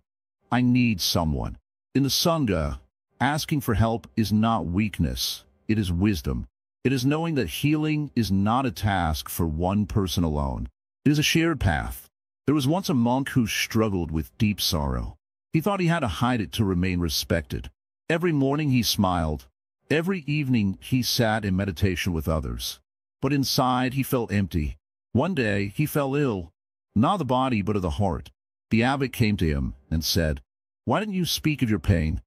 "I need someone." In the Sangha, asking for help is not weakness, it is wisdom. It is knowing that healing is not a task for one person alone. It is a shared path. There was once a monk who struggled with deep sorrow. He thought he had to hide it to remain respected. Every morning he smiled. Every evening he sat in meditation with others. But inside he felt empty. One day he fell ill, not of the body but of the heart. The abbot came to him and said, "Why didn't you speak of your pain?"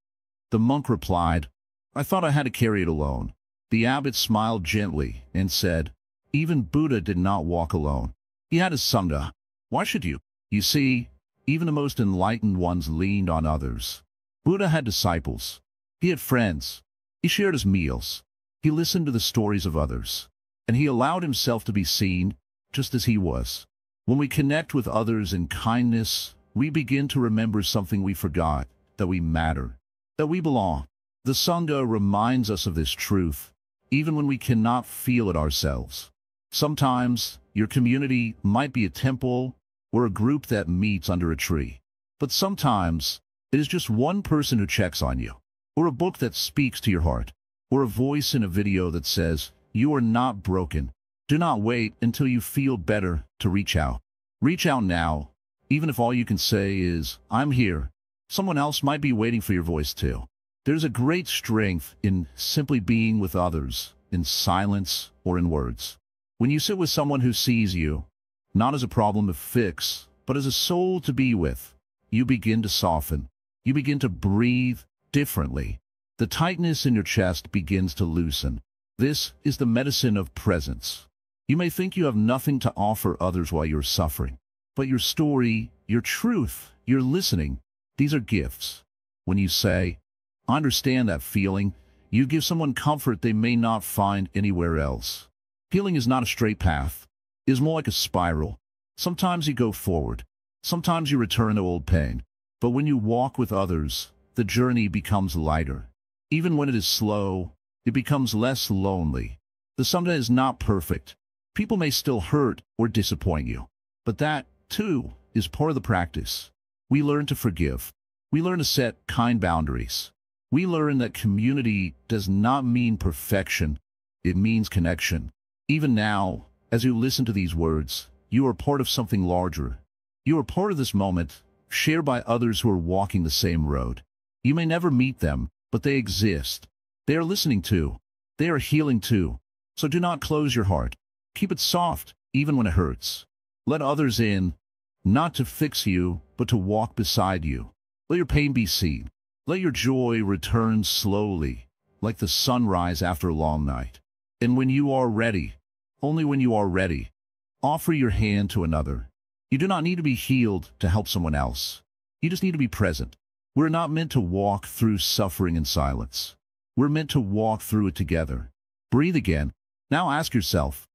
The monk replied, "I thought I had to carry it alone." The abbot smiled gently and said, "Even Buddha did not walk alone. He had his Sangha. Why should you?" You see, even the most enlightened ones leaned on others. Buddha had disciples. He had friends. He shared his meals. He listened to the stories of others. And he allowed himself to be seen, just as he was. When we connect with others in kindness, we begin to remember something we forgot, that we matter, that we belong. The Sangha reminds us of this truth, even when we cannot feel it ourselves. Sometimes, your community might be a temple or a group that meets under a tree. But sometimes, it is just one person who checks on you, or a book that speaks to your heart, or a voice in a video that says, "You are not broken." Do not wait until you feel better to reach out. Reach out now, even if all you can say is, "I'm here." Someone else might be waiting for your voice too. There's a great strength in simply being with others, in silence or in words. When you sit with someone who sees you, not as a problem to fix, but as a soul to be with, you begin to soften. You begin to breathe differently. The tightness in your chest begins to loosen. This is the medicine of presence. You may think you have nothing to offer others while you're suffering, but your story, your truth, your listening, these are gifts. When you say, "I understand that feeling," you give someone comfort they may not find anywhere else. Healing is not a straight path. It is more like a spiral. Sometimes you go forward. Sometimes you return to old pain. But when you walk with others, the journey becomes lighter. Even when it is slow, it becomes less lonely. The Sangha is not perfect. People may still hurt or disappoint you. But that, too, is part of the practice. We learn to forgive. We learn to set kind boundaries. We learn that community does not mean perfection. It means connection. Even now, as you listen to these words, you are part of something larger. You are part of this moment, shared by others who are walking the same road. You may never meet them, but they exist. They are listening too. They are healing too. So do not close your heart. Keep it soft. even when it hurts. Let others in, not to fix you, but to walk beside you. Let your pain be seen. Let your joy return slowly, like the sunrise after a long night. And when you are ready, only when you are ready, offer your hand to another. You do not need to be healed to help someone else. You just need to be present. We're not meant to walk through suffering in silence. We're meant to walk through it together. Breathe again. Now ask yourself,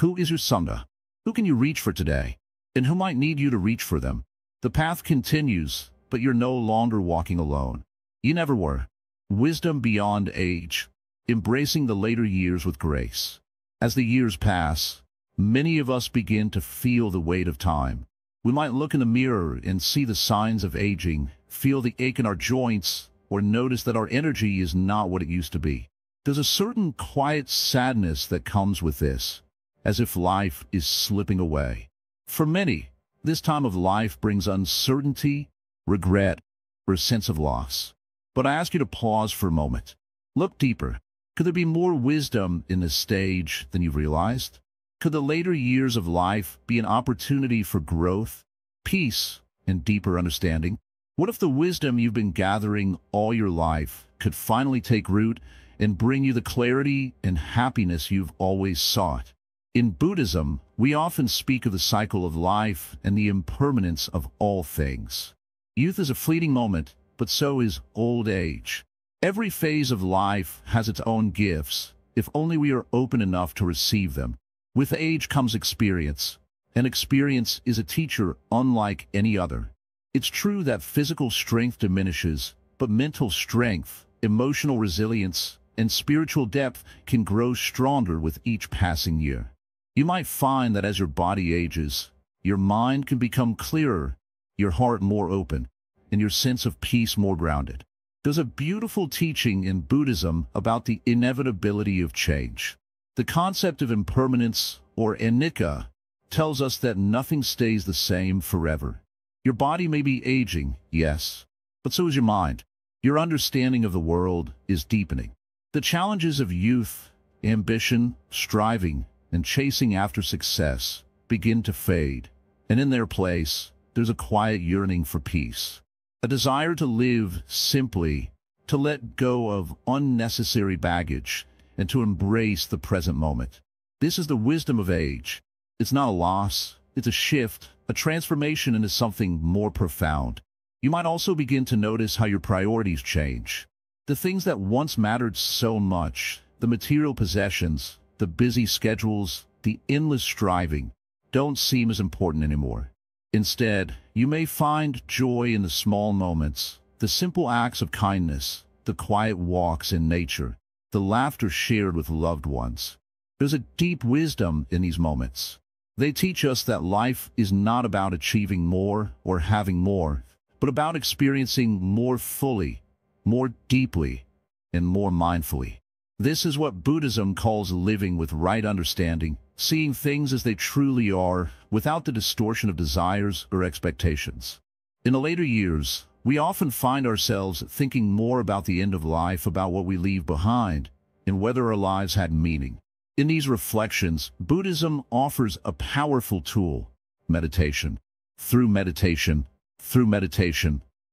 who is your Sangha? Who can you reach for today? And who might need you to reach for them? The path continues, but you're no longer walking alone. You never were. Wisdom beyond age, embracing the later years with grace. As the years pass, many of us begin to feel the weight of time. We might look in the mirror and see the signs of aging, feel the ache in our joints, or notice that our energy is not what it used to be. There's a certain quiet sadness that comes with this, as if life is slipping away. For many, this time of life brings uncertainty, regret, or a sense of loss. But I ask you to pause for a moment. Look deeper. Could there be more wisdom in this stage than you've realized? Could the later years of life be an opportunity for growth, peace, and deeper understanding? What if the wisdom you've been gathering all your life could finally take root and bring you the clarity and happiness you've always sought? In Buddhism, we often speak of the cycle of life and the impermanence of all things. Youth is a fleeting moment, but so is old age. Every phase of life has its own gifts, if only we are open enough to receive them. With age comes experience, and experience is a teacher unlike any other. It's true that physical strength diminishes, but mental strength, emotional resilience, and spiritual depth can grow stronger with each passing year. You might find that as your body ages, your mind can become clearer, your heart more open, and your sense of peace more grounded. There's a beautiful teaching in Buddhism about the inevitability of change. The concept of impermanence, or anicca, tells us that nothing stays the same forever. Your body may be aging, yes, but so is your mind. Your understanding of the world is deepening. The challenges of youth, ambition, striving, and chasing after success begin to fade, and in their place, there's a quiet yearning for peace. A desire to live simply, to let go of unnecessary baggage, and to embrace the present moment. This is the wisdom of age. It's not a loss, it's a shift, a transformation into something more profound. You might also begin to notice how your priorities change. The things that once mattered so much, the material possessions, the busy schedules, the endless striving, don't seem as important anymore. Instead, you may find joy in the small moments, the simple acts of kindness, the quiet walks in nature, the laughter shared with loved ones. There's a deep wisdom in these moments. They teach us that life is not about achieving more or having more, but about experiencing more fully, more deeply, and more mindfully. This is what Buddhism calls living with right understanding, seeing things as they truly are, without the distortion of desires or expectations. In the later years, we often find ourselves thinking more about the end of life, about what we leave behind, and whether our lives had meaning. In these reflections, Buddhism offers a powerful tool: meditation. Through meditation,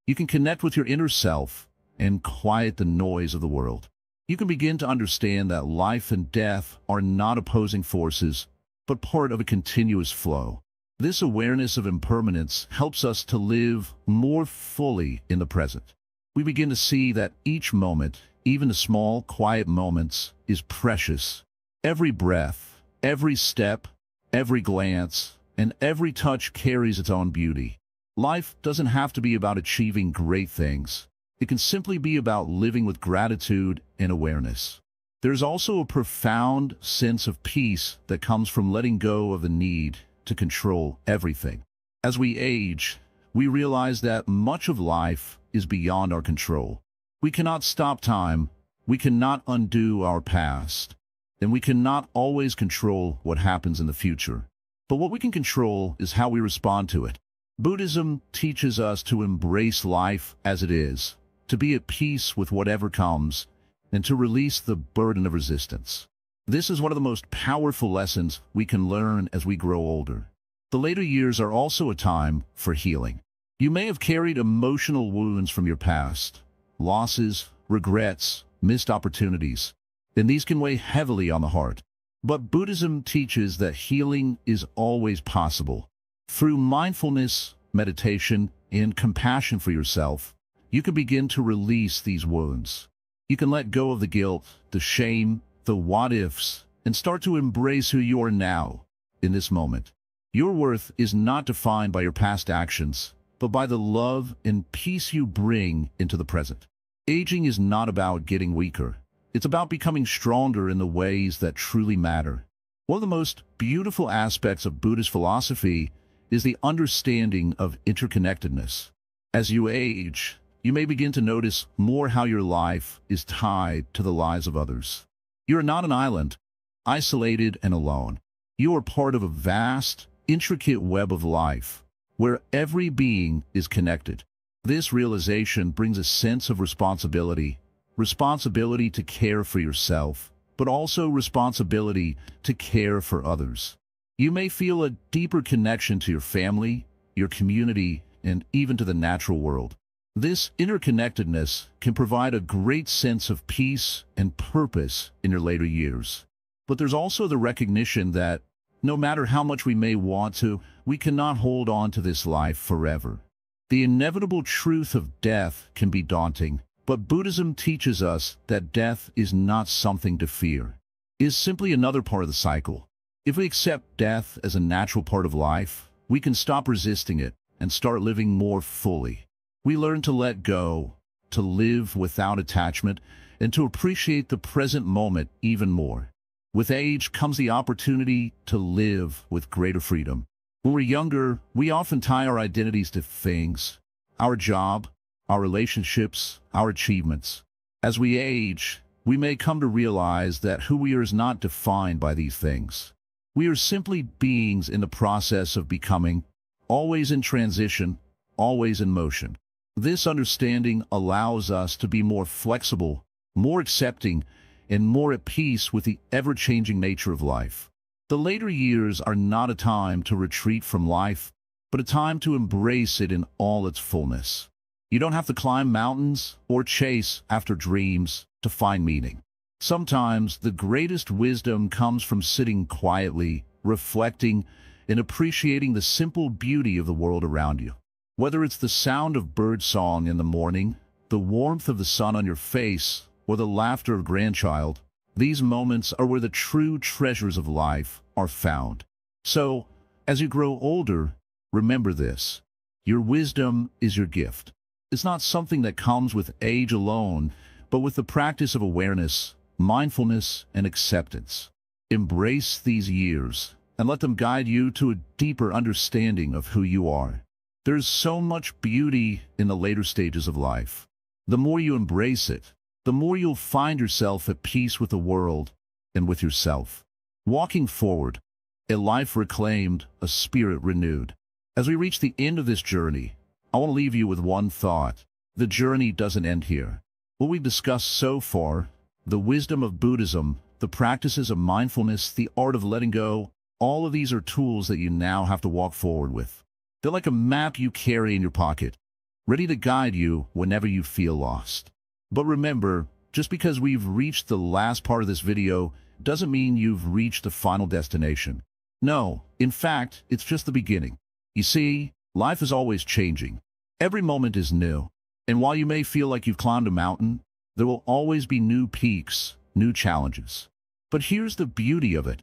you can connect with your inner self and quiet the noise of the world. You can begin to understand that life and death are not opposing forces, but part of a continuous flow. This awareness of impermanence helps us to live more fully in the present. We begin to see that each moment, even the small, quiet moments, is precious. Every breath, every step, every glance, and every touch carries its own beauty. Life doesn't have to be about achieving great things. It can simply be about living with gratitude and awareness. There's also a profound sense of peace that comes from letting go of the need to control everything. As we age, we realize that much of life is beyond our control. We cannot stop time, we cannot undo our past, and we cannot always control what happens in the future. But what we can control is how we respond to it. Buddhism teaches us to embrace life as it is, to be at peace with whatever comes, and to release the burden of resistance. This is one of the most powerful lessons we can learn as we grow older. The later years are also a time for healing. You may have carried emotional wounds from your past, losses, regrets, missed opportunities, and these can weigh heavily on the heart. But Buddhism teaches that healing is always possible. Through mindfulness, meditation, and compassion for yourself, you can begin to release these wounds. You can let go of the guilt, the shame, the what-ifs, and start to embrace who you are now, in this moment. Your worth is not defined by your past actions, but by the love and peace you bring into the present. Aging is not about getting weaker. It's about becoming stronger in the ways that truly matter. One of the most beautiful aspects of Buddhist philosophy is the understanding of interconnectedness. As you age, you may begin to notice more how your life is tied to the lives of others. You are not an island, isolated and alone. You are part of a vast, intricate web of life, where every being is connected. This realization brings a sense of responsibility to care for yourself, but also responsibility to care for others. You may feel a deeper connection to your family, your community, and even to the natural world. This interconnectedness can provide a great sense of peace and purpose in your later years. But there's also the recognition that no matter how much we may want to, we cannot hold on to this life forever. The inevitable truth of death can be daunting, but Buddhism teaches us that death is not something to fear. It is simply another part of the cycle. If we accept death as a natural part of life, we can stop resisting it and start living more fully. We learn to let go, to live without attachment, and to appreciate the present moment even more. With age comes the opportunity to live with greater freedom. When we're younger, we often tie our identities to things, our job, our relationships, our achievements. As we age, we may come to realize that who we are is not defined by these things. We are simply beings in the process of becoming, always in transition, always in motion. This understanding allows us to be more flexible, more accepting, and more at peace with the ever-changing nature of life. The later years are not a time to retreat from life, but a time to embrace it in all its fullness. You don't have to climb mountains or chase after dreams to find meaning. Sometimes the greatest wisdom comes from sitting quietly, reflecting, and appreciating the simple beauty of the world around you. Whether it's the sound of birdsong in the morning, the warmth of the sun on your face, or the laughter of a grandchild, these moments are where the true treasures of life are found. So, as you grow older, remember this. Your wisdom is your gift. It's not something that comes with age alone, but with the practice of awareness, mindfulness, and acceptance. Embrace these years and let them guide you to a deeper understanding of who you are. There's so much beauty in the later stages of life. The more you embrace it, the more you'll find yourself at peace with the world and with yourself. Walking forward, a life reclaimed, a spirit renewed. As we reach the end of this journey, I want to leave you with one thought. The journey doesn't end here. What we've discussed so far, the wisdom of Buddhism, the practices of mindfulness, the art of letting go, all of these are tools that you now have to walk forward with. They're like a map you carry in your pocket, ready to guide you whenever you feel lost. But remember, just because we've reached the last part of this video doesn't mean you've reached the final destination. No, in fact, it's just the beginning. You see, life is always changing. Every moment is new. And while you may feel like you've climbed a mountain, there will always be new peaks, new challenges. But here's the beauty of it.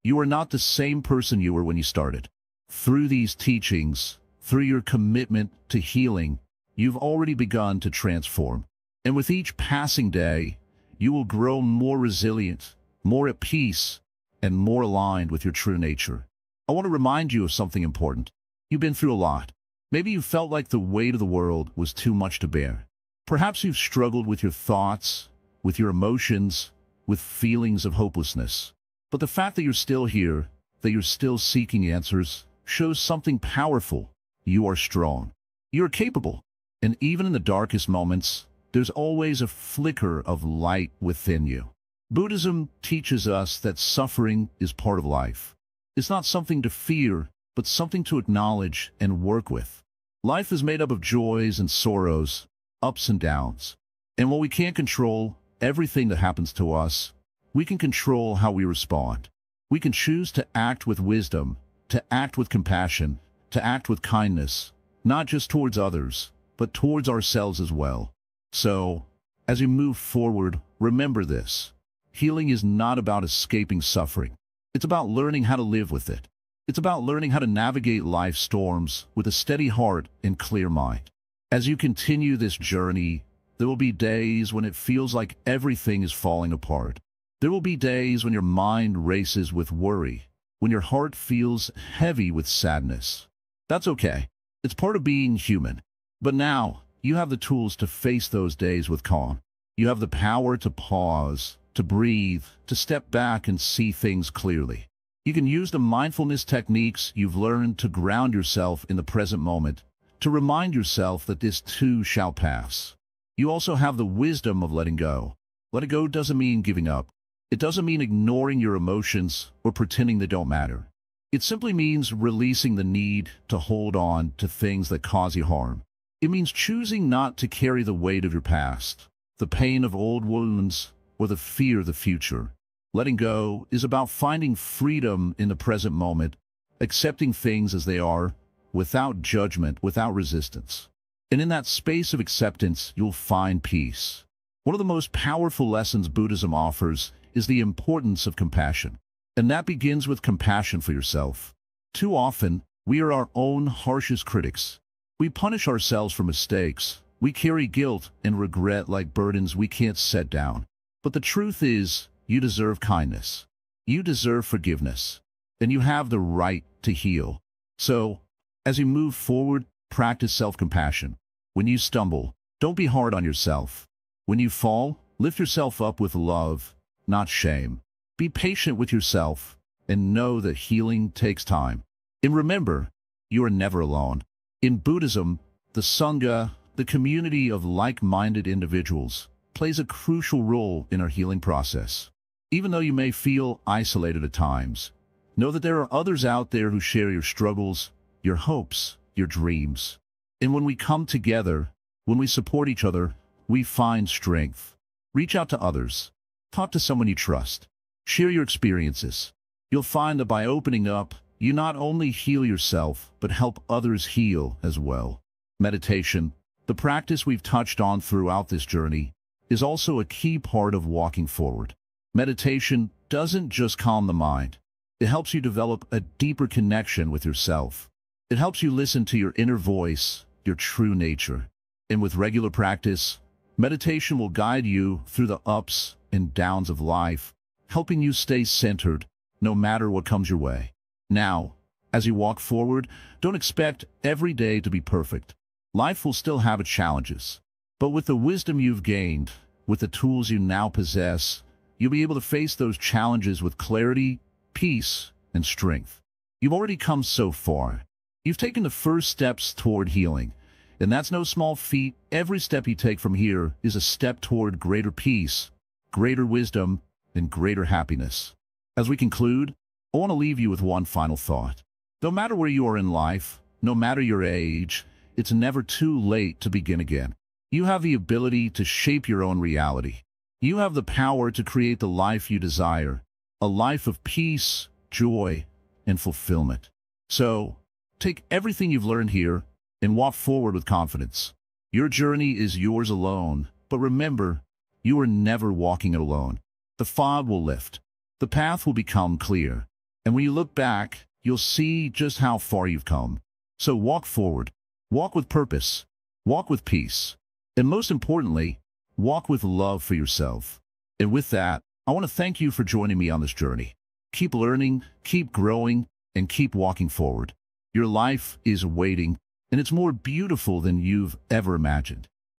You are not the same person you were when you started. Through these teachings, through your commitment to healing, you've already begun to transform. And with each passing day, you will grow more resilient, more at peace, and more aligned with your true nature. I want to remind you of something important. You've been through a lot. Maybe you felt like the weight of the world was too much to bear. Perhaps you've struggled with your thoughts, with your emotions, with feelings of hopelessness. But the fact that you're still here, that you're still seeking answers, shows something powerful. You are strong. You're capable. And even in the darkest moments, there's always a flicker of light within you. Buddhism teaches us that suffering is part of life. It's not something to fear, but something to acknowledge and work with. Life is made up of joys and sorrows, ups and downs. And while we can't control everything that happens to us, we can control how we respond. We can choose to act with wisdom, to act with compassion, to act with kindness, not just towards others, but towards ourselves as well. So, as you move forward, remember this. Healing is not about escaping suffering. It's about learning how to live with it. It's about learning how to navigate life's storms with a steady heart and clear mind. As you continue this journey, there will be days when it feels like everything is falling apart. There will be days when your mind races with worry, when your heart feels heavy with sadness. That's okay. It's part of being human. But now, you have the tools to face those days with calm. You have the power to pause, to breathe, to step back and see things clearly. You can use the mindfulness techniques you've learned to ground yourself in the present moment, to remind yourself that this too shall pass. You also have the wisdom of letting go. Letting go doesn't mean giving up. It doesn't mean ignoring your emotions or pretending they don't matter. It simply means releasing the need to hold on to things that cause you harm. It means choosing not to carry the weight of your past, the pain of old wounds, or the fear of the future. Letting go is about finding freedom in the present moment, accepting things as they are, without judgment, without resistance. And in that space of acceptance, you'll find peace. One of the most powerful lessons Buddhism offers is the importance of compassion. And that begins with compassion for yourself. Too often, we are our own harshest critics. We punish ourselves for mistakes. We carry guilt and regret like burdens we can't set down. But the truth is, you deserve kindness. You deserve forgiveness. And you have the right to heal. So, as you move forward, practice self-compassion. When you stumble, don't be hard on yourself. When you fall, lift yourself up with love, not shame. Be patient with yourself and know that healing takes time. And remember, you are never alone. In Buddhism, the Sangha, the community of like-minded individuals, plays a crucial role in our healing process. Even though you may feel isolated at times, know that there are others out there who share your struggles, your hopes, your dreams. And when we come together, when we support each other, we find strength. Reach out to others. Talk to someone you trust. Share your experiences. You'll find that by opening up, you not only heal yourself, but help others heal as well. Meditation, the practice we've touched on throughout this journey, is also a key part of walking forward. Meditation doesn't just calm the mind. It helps you develop a deeper connection with yourself. It helps you listen to your inner voice, your true nature. And with regular practice, meditation will guide you through the ups and downs of life, helping you stay centered no matter what comes your way. Now, as you walk forward, don't expect every day to be perfect. Life will still have its challenges. But with the wisdom you've gained, with the tools you now possess, you'll be able to face those challenges with clarity, peace, and strength. You've already come so far. You've taken the first steps toward healing, and that's no small feat. Every step you take from here is a step toward greater peace, greater wisdom, and greater happiness. As we conclude, I want to leave you with one final thought. No matter where you are in life, no matter your age, it's never too late to begin again. You have the ability to shape your own reality. You have the power to create the life you desire, a life of peace, joy, and fulfillment. So, take everything you've learned here and walk forward with confidence. Your journey is yours alone, but remember, you are never walking it alone. The fog will lift. The path will become clear. And when you look back, you'll see just how far you've come. So walk forward. Walk with purpose. Walk with peace. And most importantly, walk with love for yourself. And with that, I want to thank you for joining me on this journey. Keep learning, keep growing, and keep walking forward. Your life is waiting, and it's more beautiful than you've ever imagined.